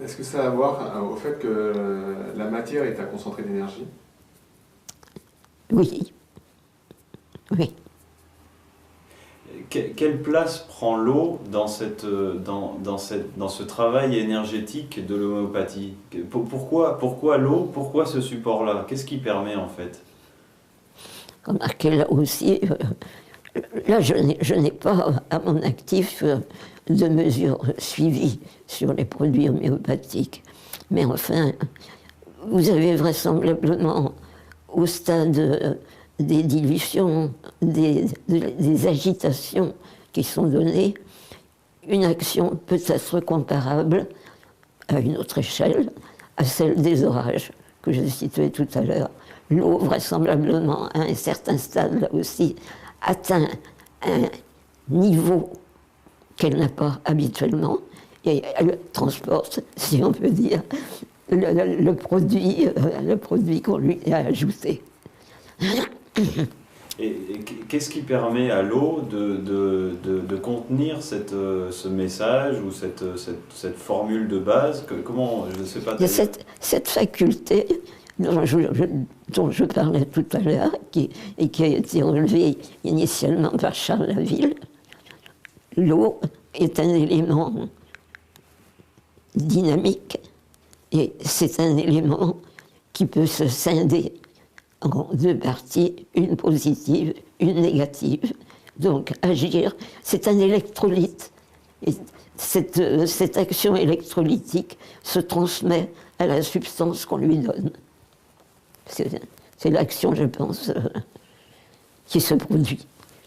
Est-ce que ça a à voir au fait que la matière est à concentrer d'énergie? Oui. Oui. Quelle place prend l'eau dans ce travail énergétique de l'homéopathie? Pourquoi l'eau? Pourquoi ce support-là? Qu'est-ce qui permet en fait? Remarquez là aussi, là je n'ai pas à mon actif de mesures suivies sur les produits homéopathiques. Mais enfin, vous avez vraisemblablement au stade des dilutions, des agitations qui sont données, une action peut être comparable à une autre échelle, à celle des orages que je citais tout à l'heure. L'eau, vraisemblablement, à un certain stade, là aussi, atteint un niveau qu'elle n'a pas habituellement, et elle transporte, si on peut dire, le produit qu'on lui a ajouté. Et qu'est-ce qui permet à l'eau de contenir ce message ou cette formule de base? Comment, je ne sais pas. Il y a cette faculté dont je parlais tout à l'heure, et qui a été relevée initialement par Charles Laville. L'eau est un élément dynamique, et c'est un élément qui peut se scinder en deux parties, une positive, une négative. Donc agir, c'est un électrolyte. Et cette action électrolytique se transmet à la substance qu'on lui donne. C'est l'action, je pense, qui se produit.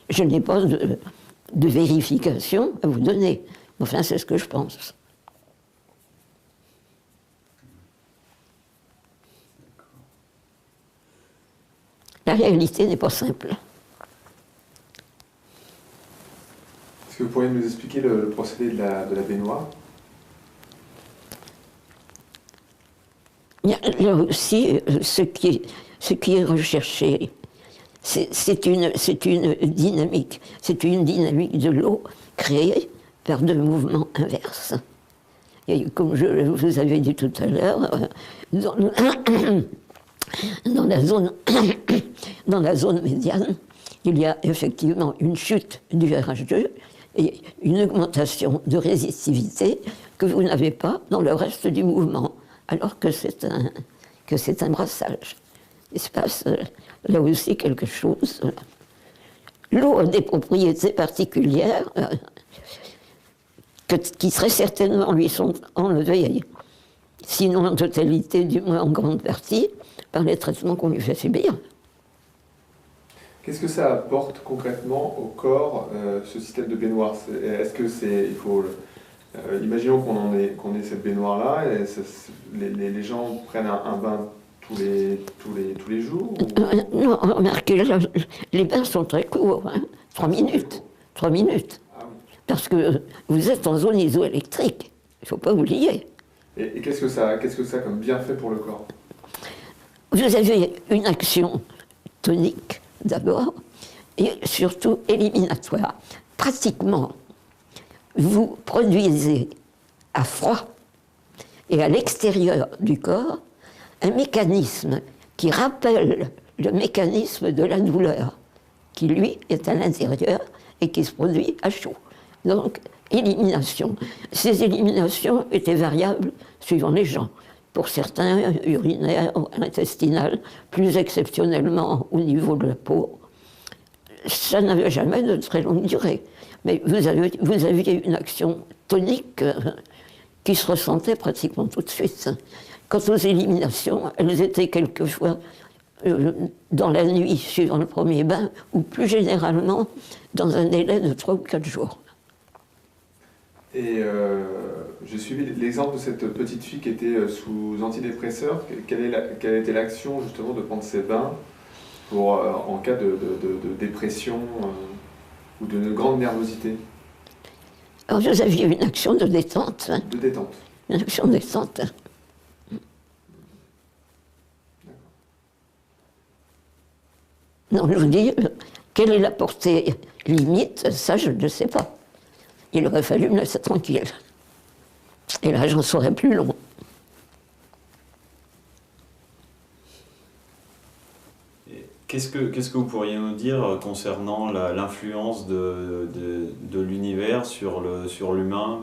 Je n'ai pas de vérification à vous donner. Enfin, c'est ce que je pense. La réalité n'est pas simple. Est-ce que vous pourriez nous expliquer le procédé de la baignoire? Là aussi, ce qui est recherché, c'est une dynamique. C'est une dynamique de l'eau créée par deux mouvements inverses. Et comme je vous avais dit tout à l'heure, dans la zone médiane, il y a effectivement une chute du RH2 et une augmentation de résistivité que vous n'avez pas dans le reste du mouvement, alors que c'est un brassage. Il se passe là aussi quelque chose. L'eau a des propriétés particulières qui très certainement lui sont enlevées, sinon en totalité, du moins en grande partie, par les traitements qu'on lui fait subir. Qu'est-ce que ça apporte concrètement au corps, ce système de baignoire? Est-ce que c'est, il faut, imaginons qu'on ait cette baignoire-là, et les gens prennent un bain tous les jours ou... Non, remarquez, les bains sont très courts, 3 minutes. 3 minutes. Ah oui. Parce que vous êtes en zone isoélectrique, il ne faut pas oublier. Et qu'est-ce que ça a comme bienfait pour le corps? Vous avez une action tonique, d'abord, et surtout éliminatoire. Pratiquement, vous produisez à froid et à l'extérieur du corps un mécanisme qui rappelle le mécanisme de la douleur, qui lui est à l'intérieur et qui se produit à chaud. Donc, élimination. Ces éliminations étaient variables suivant les gens. Pour certains, urinaires, intestinales, plus exceptionnellement au niveau de la peau. Ça n'avait jamais de très longue durée. Mais vous aviez une action tonique qui se ressentait pratiquement tout de suite. Quant aux éliminations, elles étaient quelquefois dans la nuit suivant le premier bain, ou plus généralement dans un délai de 3 ou 4 jours. Et j'ai suivi l'exemple de cette petite fille qui était sous antidépresseurs. Quelle était l'action justement de prendre ces bains pour, en cas de dépression ou de grande nervosité? Alors vous aviez une action de détente. De détente. Une action de détente. Non, je vous dis, quelle est la portée limite, ça je ne sais pas. Il aurait fallu me laisser tranquille. Et là, j'en saurais plus long. Qu'est-ce que vous pourriez nous dire concernant l'influence de l'univers sur l'humain?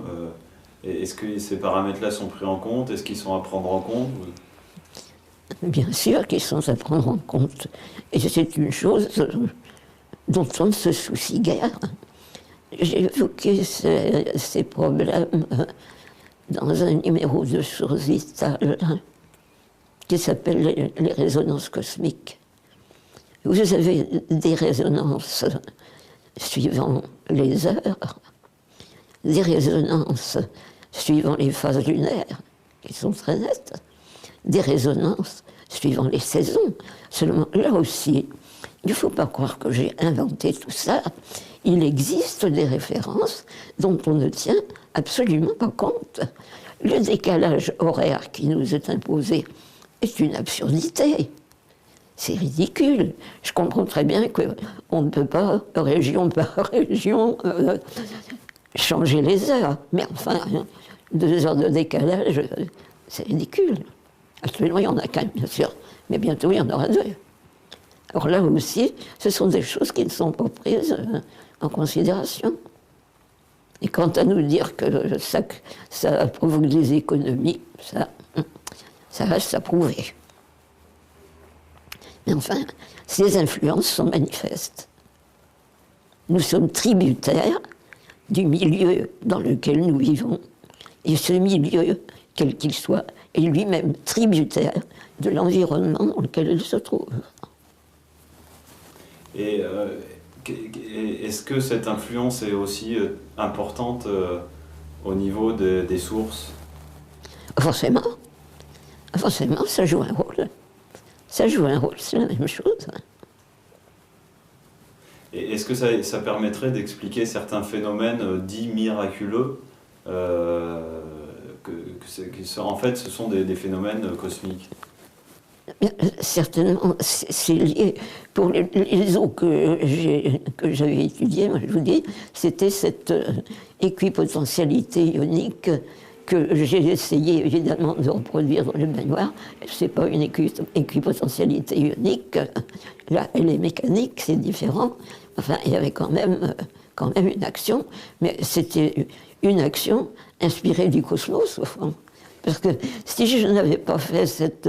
Est-ce que ces paramètres-là sont pris en compte? Est-ce qu'ils sont à prendre en compte? Bien sûr qu'ils sont à prendre en compte. Et c'est une chose dont on ne se soucie guère. J'ai évoqué ces problèmes dans un numéro de Source Vitale qui s'appelle les résonances cosmiques. Vous avez des résonances suivant les heures, des résonances suivant les phases lunaires, qui sont très nettes, des résonances suivant les saisons. Seulement, là aussi, il ne faut pas croire que j'ai inventé tout ça. Il existe des références dont on ne tient absolument pas compte. Le décalage horaire qui nous est imposé est une absurdité. C'est ridicule. Je comprends très bien qu'on ne peut pas, région par région, changer les heures. Mais enfin, 2 heures de décalage, c'est ridicule. Actuellement, il y en a qu'un, bien sûr. Mais bientôt, il y en aura 2. Alors là aussi, ce sont des choses qui ne sont pas prises en considération. Et quant à nous dire que ça provoque des économies, ça reste à prouver. Mais enfin, ces influences sont manifestes. Nous sommes tributaires du milieu dans lequel nous vivons, et ce milieu, quel qu'il soit, est lui-même tributaire de l'environnement dans lequel il se trouve. Et est-ce que cette influence est aussi importante au niveau des sources? Forcément. Forcément, ça joue un rôle. Ça joue un rôle, c'est la même chose. Et est-ce que ça permettrait d'expliquer certains phénomènes dits miraculeux en fait, ce sont des phénomènes cosmiques? Certainement, c'est lié. Pour les eaux que j'avais étudiées, moi je vous dis, c'était cette équipotentialité ionique que j'ai essayé évidemment de reproduire dans les baignoires. Ce n'est pas une équipotentialité unique. Là, elle est mécanique, c'est différent. Enfin, il y avait quand même une action, mais c'était une action inspirée du cosmos, au fond. Parce que si je n'avais pas fait cette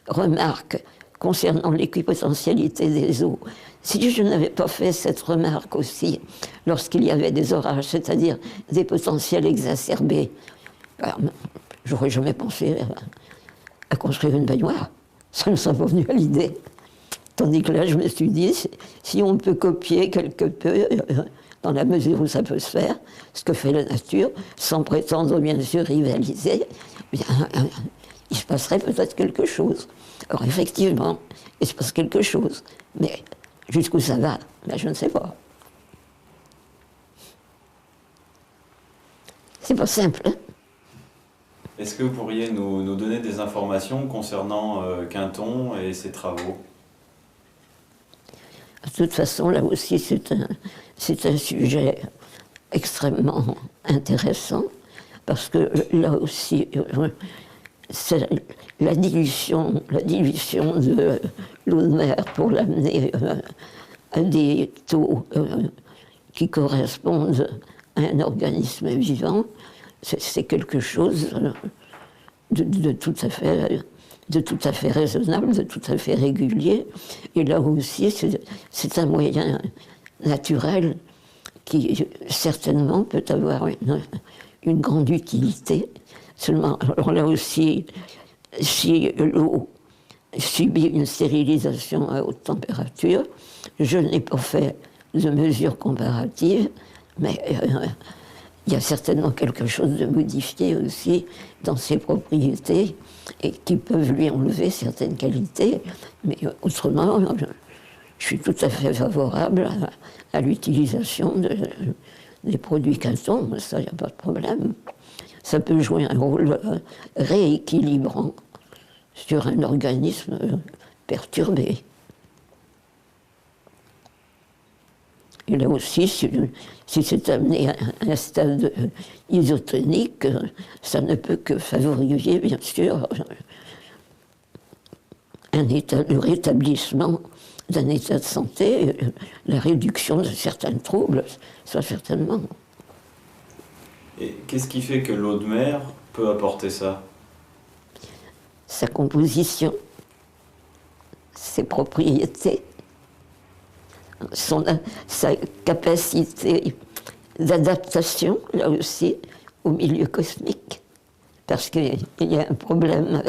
remarque concernant l'équipotentialité des eaux, si je n'avais pas fait cette remarque aussi lorsqu'il y avait des orages, c'est-à-dire des potentiels exacerbés, alors, j'aurais jamais pensé à construire une baignoire. Ça ne serait pas venu à l'idée. Tandis que là, je me suis dit, si on peut copier quelque peu, dans la mesure où ça peut se faire, ce que fait la nature, sans prétendre bien sûr rivaliser, bien, il se passerait peut-être quelque chose. Alors effectivement, il se passe quelque chose. Mais jusqu'où ça va, ben, je ne sais pas. C'est pas simple, hein? Est-ce que vous pourriez nous donner des informations concernant Quinton et ses travaux? De toute façon, là aussi, c'est un sujet extrêmement intéressant, parce que là aussi, c'est la dilution de l'eau de mer pour l'amener à des taux qui correspondent à un organisme vivant, c'est quelque chose de tout à fait raisonnable, de tout à fait régulier. Et là aussi, c'est un moyen naturel qui certainement peut avoir une grande utilité. Seulement, alors là aussi, si l'eau subit une stérilisation à haute température, je n'ai pas fait de mesures comparatives, mais il y a certainement quelque chose de modifié aussi dans ses propriétés et qui peuvent lui enlever certaines qualités. Mais autrement, je suis tout à fait favorable à l'utilisation des produits Quinton, ça, il n'y a pas de problème. Ça peut jouer un rôle rééquilibrant sur un organisme perturbé. Et là aussi, si c'est amené à un stade isotonique, ça ne peut que favoriser, bien sûr, le rétablissement d'un état de santé, la réduction de certains troubles, ça certainement. Et qu'est-ce qui fait que l'eau de mer peut apporter ça? Sa composition, ses propriétés, sa capacité d'adaptation, là aussi, au milieu cosmique. Parce qu'il y a un problème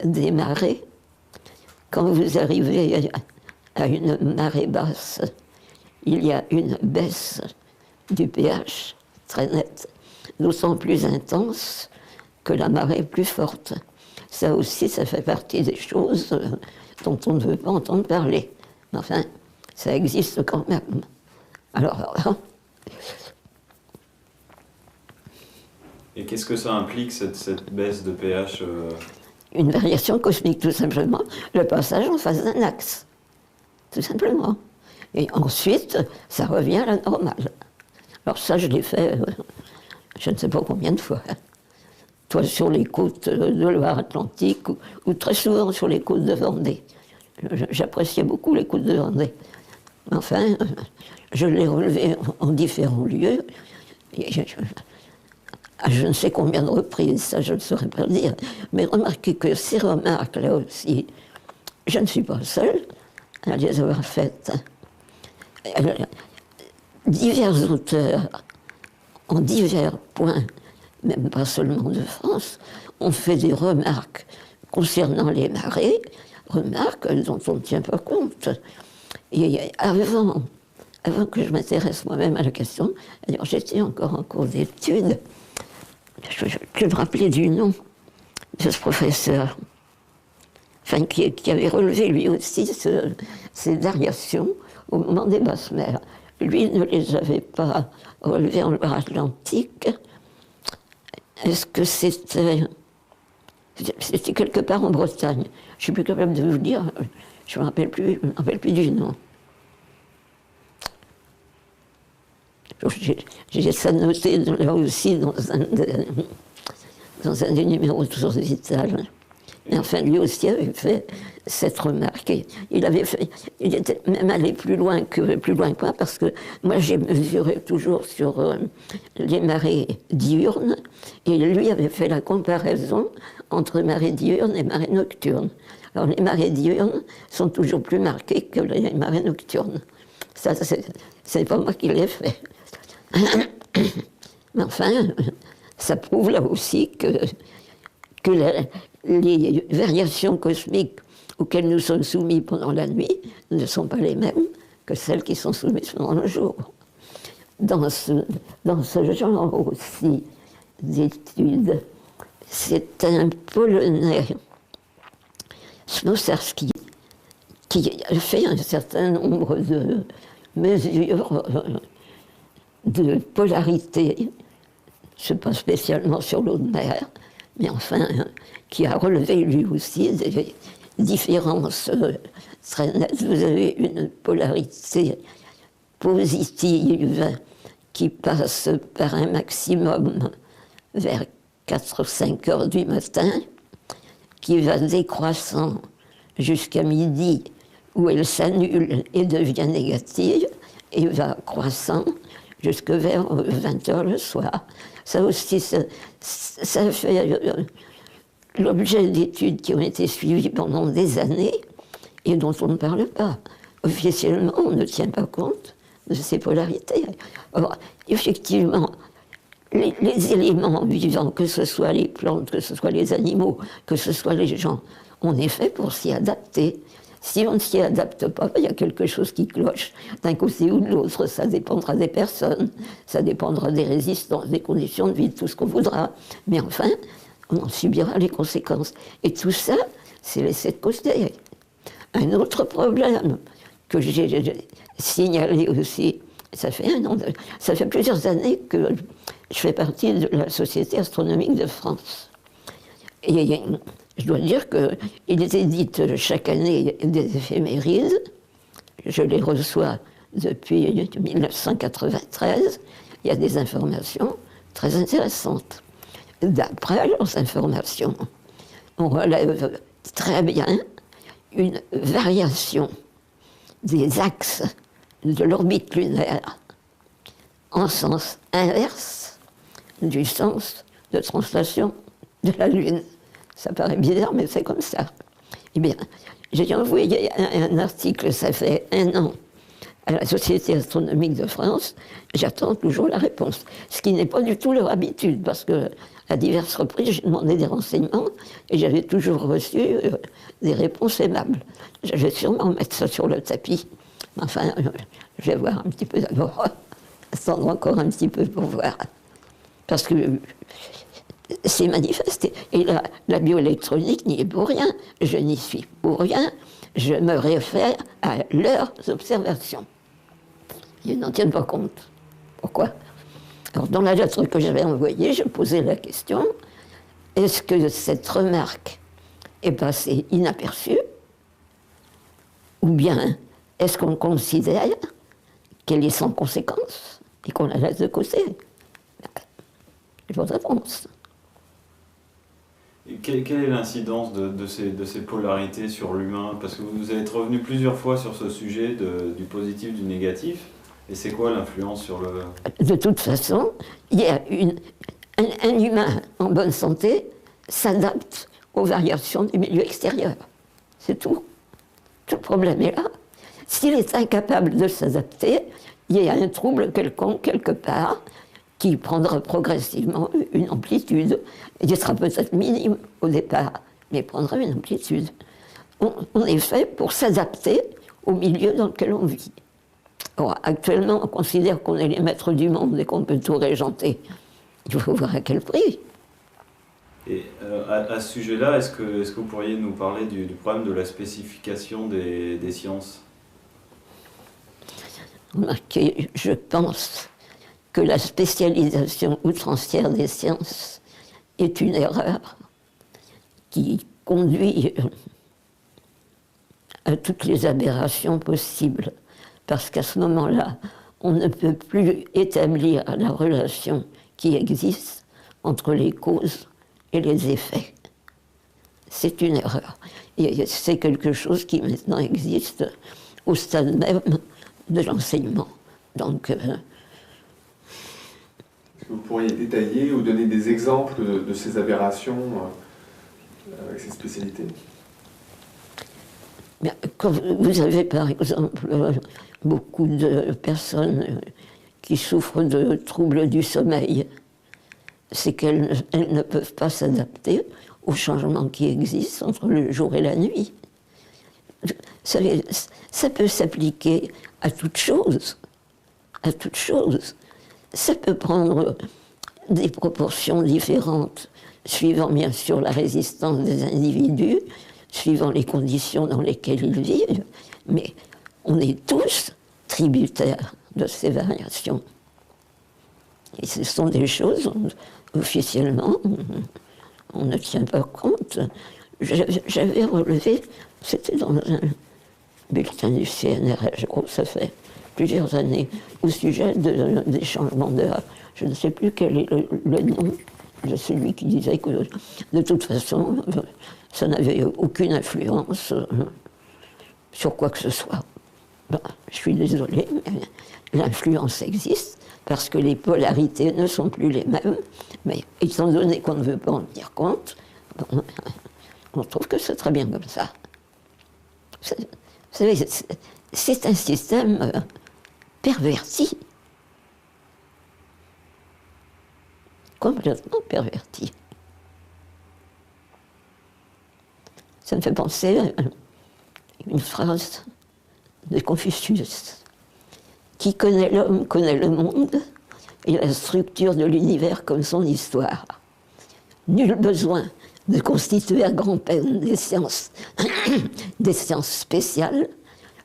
des marées. Quand vous arrivez à une marée basse, il y a une baisse du pH très nette, d'autant plus intense que la marée est plus forte. Ça aussi, ça fait partie des choses dont on ne veut pas entendre parler. Mais enfin, ça existe quand même. Alors, et qu'est-ce que ça implique, cette baisse de pH Une variation cosmique, tout simplement. Le passage en face d'un axe. Tout simplement. Et ensuite, ça revient à la normale. Alors ça, je l'ai fait, je ne sais pas combien de fois. Toi, sur les côtes de Loire-Atlantique, ou très souvent sur les côtes de Vendée. J'appréciais beaucoup les côtes de Vendée. Enfin, je l'ai relevé en différents lieux. Et je ne sais combien de reprises, ça je ne saurais pas dire. Mais remarquez que ces remarques-là aussi, je ne suis pas seule à les avoir faites. Divers auteurs, en divers points, même pas seulement de France, ont fait des remarques concernant les marées, remarques dont on ne tient pas compte. Et avant que je m'intéresse moi-même à la question, alors j'étais encore en cours d'études, je me rappelais du nom de ce professeur, enfin, qui avait relevé lui aussi ces variations au moment des basses mers. Lui ne les avait pas relevées en Loire-Atlantique. Est-ce que c'était quelque part en Bretagne? Je ne suis plus capable de vous dire, je ne me rappelle plus du nom. J'ai ça noté là aussi dans un des numéros de Source Vitale. Mais enfin, lui aussi avait fait cette remarque. Il était même allé plus loin que moi, parce que moi j'ai mesuré toujours sur les marées diurnes, et lui avait fait la comparaison entre marées diurnes et marées nocturnes. Alors les marées diurnes sont toujours plus marquées que les marées nocturnes. Ça, c'est pas moi qui l'ai fait. Mais enfin, ça prouve là aussi que les variations cosmiques auxquelles nous sommes soumis pendant la nuit ne sont pas les mêmes que celles qui sont soumises pendant le jour. Dans ce genre aussi d'études, c'est un Polonais, Snossarski, qui a fait un certain nombre de mesures de polarité, je ne sais pas spécialement sur l'eau de mer, mais enfin, qui a relevé lui aussi des différences très nettes. Vous avez une polarité positive qui passe par un maximum vers 4 ou 5 heures du matin, qui va décroissant jusqu'à midi, où elle s'annule et devient négative, et va croissant jusque vers 20 heures le soir. Ça aussi, ça fait l'objet d'études qui ont été suivies pendant des années et dont on ne parle pas. Officiellement, on ne tient pas compte de ces polarités. Or, effectivement, les éléments vivants, que ce soit les plantes, que ce soit les animaux, que ce soit les gens, on est fait pour s'y adapter. Si on ne s'y adapte pas, il y a quelque chose qui cloche d'un côté ou de l'autre. Ça dépendra des personnes, ça dépendra des résistances, des conditions de vie, de tout ce qu'on voudra. Mais enfin, on en subira les conséquences. Et tout ça, c'est laissé de côté. Un autre problème que j'ai signalé aussi, ça fait plusieurs années que je fais partie de la Société astronomique de France. Et je dois dire qu'il est édite chaque année des éphémérides. Je les reçois depuis 1993. Il y a des informations très intéressantes. D'après leurs informations, on relève très bien une variation des axes de l'orbite lunaire en sens inverse du sens de translation de la Lune. Ça paraît bizarre, mais c'est comme ça. Eh bien, j'ai envoyé un article, ça fait 1 an, à la Société astronomique de France. J'attends toujours la réponse. Ce qui n'est pas du tout leur habitude, parce que à diverses reprises, j'ai demandé des renseignements et j'avais toujours reçu des réponses aimables. Je vais sûrement mettre ça sur le tapis. Enfin, je vais voir un petit peu d'abord, attendre encore un petit peu pour voir. Parce que c'est manifesté. Et la bioélectronique n'y est pour rien. Je n'y suis pour rien. Je me réfère à leurs observations. Ils n'en tiennent pas compte. Pourquoi ? Alors, dans la lettre que j'avais envoyée, je posais la question, est-ce que cette remarque est passée inaperçue ? Ou bien est-ce qu'on considère qu'elle est sans conséquence et qu'on la laisse de côté ? Je vous réponse. Et quelle est l'incidence de ces polarités sur l'humain ? Parce que vous êtes revenu plusieurs fois sur ce sujet du positif, du négatif. Et c'est quoi l'influence sur le... De toute façon, il y a un humain en bonne santé s'adapte aux variations du milieu extérieur. C'est tout. Tout le problème est là. S'il est incapable de s'adapter, il y a un trouble quelconque quelque part qui prendra progressivement une amplitude. Il sera peut-être minime au départ, mais prendra une amplitude. On est fait pour s'adapter au milieu dans lequel on vit. Or, actuellement, on considère qu'on est les maîtres du monde et qu'on peut tout régenter. Il faut voir à quel prix. Et à ce sujet-là, est-ce que vous pourriez nous parler du problème de la spécification des sciences ? Remarquez, je pense que la spécialisation outrancière des sciences est une erreur qui conduit à toutes les aberrations possibles. Parce qu'à ce moment-là, on ne peut plus établir la relation qui existe entre les causes et les effets. C'est une erreur. Et c'est quelque chose qui maintenant existe au stade même de l'enseignement. Donc, est-ce que vous pourriez détailler ou donner des exemples de ces aberrations avec ces spécialités? Quand vous avez par exemple beaucoup de personnes qui souffrent de troubles du sommeil, c'est qu'elles ne peuvent pas s'adapter aux changements qui existent entre le jour et la nuit. Vous savez, ça peut s'appliquer à toute chose, à toute chose. Ça peut prendre des proportions différentes, suivant bien sûr la résistance des individus, suivant les conditions dans lesquelles ils vivent, mais on est tous tributaires de ces variations. Et ce sont des choses, officiellement, on ne tient pas compte. J'avais relevé, c'était dans un bulletin du CNRS, je crois que ça fait plusieurs années, au sujet des changements d'heure. Je ne sais plus quel est le nom de celui qui disait que, de toute façon, ça n'avait aucune influence sur quoi que ce soit. Ben, je suis désolée, mais l'influence existe, parce que les polarités ne sont plus les mêmes, mais étant donné qu'on ne veut pas en tenir compte, bon, on trouve que c'est très bien comme ça. Vous savez, c'est un système perverti, complètement perverti. Ça me fait penser à une phrase de Confucius. Qui connaît l'homme connaît le monde et la structure de l'univers comme son histoire. Nul besoin de constituer à grand-peine des sciences spéciales.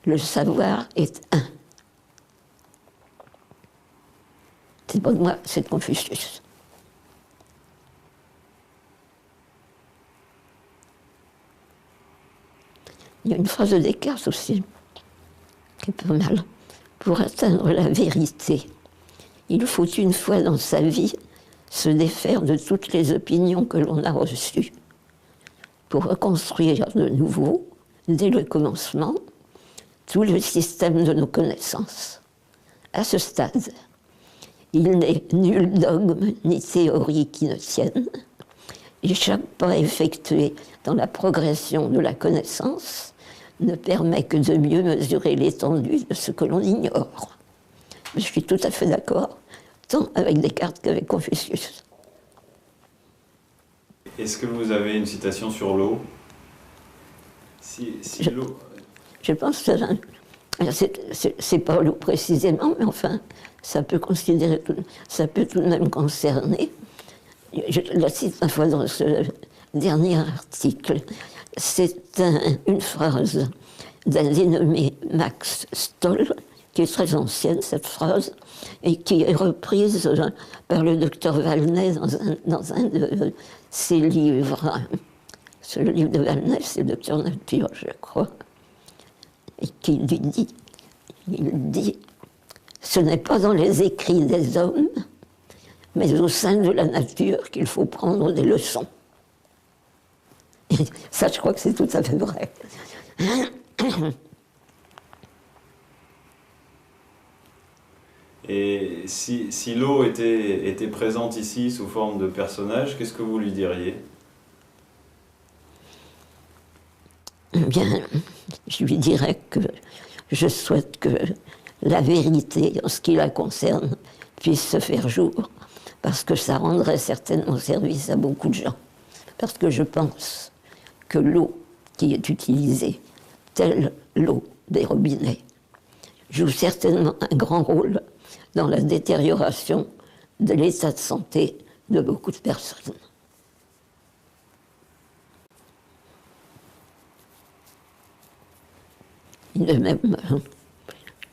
Le savoir est un. C'est pas de moi, c'est de Confucius. Il y a une phrase de Descartes aussi, qui est pas mal. Pour atteindre la vérité, il faut une fois dans sa vie se défaire de toutes les opinions que l'on a reçues pour reconstruire de nouveau, dès le commencement, tout le système de nos connaissances. À ce stade, il n'est nul dogme ni théorie qui ne tienne, et chaque pas effectué dans la progression de la connaissance ne permet que de mieux mesurer l'étendue de ce que l'on ignore. Je suis tout à fait d'accord, tant avec Descartes qu'avec Confucius. Est-ce que vous avez une citation sur l'eau? L'eau... Je pense que c'est pas l'eau précisément, mais enfin, ça peut tout de même concerner. Je la cite une fois dans ce dernier article. C'est une phrase d'un dénommé Max Stoll, qui est très ancienne, cette phrase, et qui est reprise par le docteur Valnet dans un de ses livres. Ce livre de Valnet, c'est le docteur Nature, je crois, et qui lui dit, il dit, ce n'est pas dans les écrits des hommes, mais au sein de la nature qu'il faut prendre des leçons. Et ça, je crois que c'est tout à fait vrai. Et si l'eau était présente ici sous forme de personnage, qu'est-ce que vous lui diriez? Bien, je lui dirais que je souhaite que la vérité, en ce qui la concerne, puisse se faire jour, parce que ça rendrait certainement service à beaucoup de gens. Parce que je pense que l'eau qui est utilisée, telle l'eau des robinets, joue certainement un grand rôle dans la détérioration de l'état de santé de beaucoup de personnes. De même,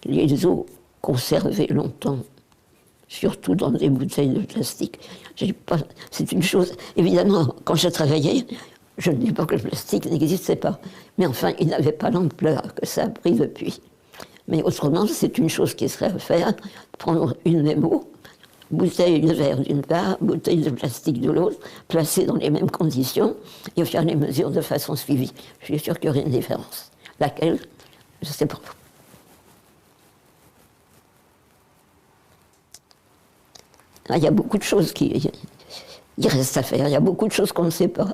les eaux conservées longtemps, surtout dans des bouteilles de plastique. C'est une chose, évidemment, quand j'ai travaillé, je ne dis pas que le plastique n'existait pas, mais enfin, il n'avait pas l'ampleur que ça a pris depuis. Mais autrement, c'est une chose qui serait à faire, prendre une mémo, bouteille de verre d'une part, bouteille de plastique de l'autre, placer dans les mêmes conditions et faire les mesures de façon suivie. Je suis sûre qu'il y aurait une différence. Laquelle? Je ne sais pas. Il y a beaucoup de choses qui restent à faire, il y a beaucoup de choses qu'on ne sait pas.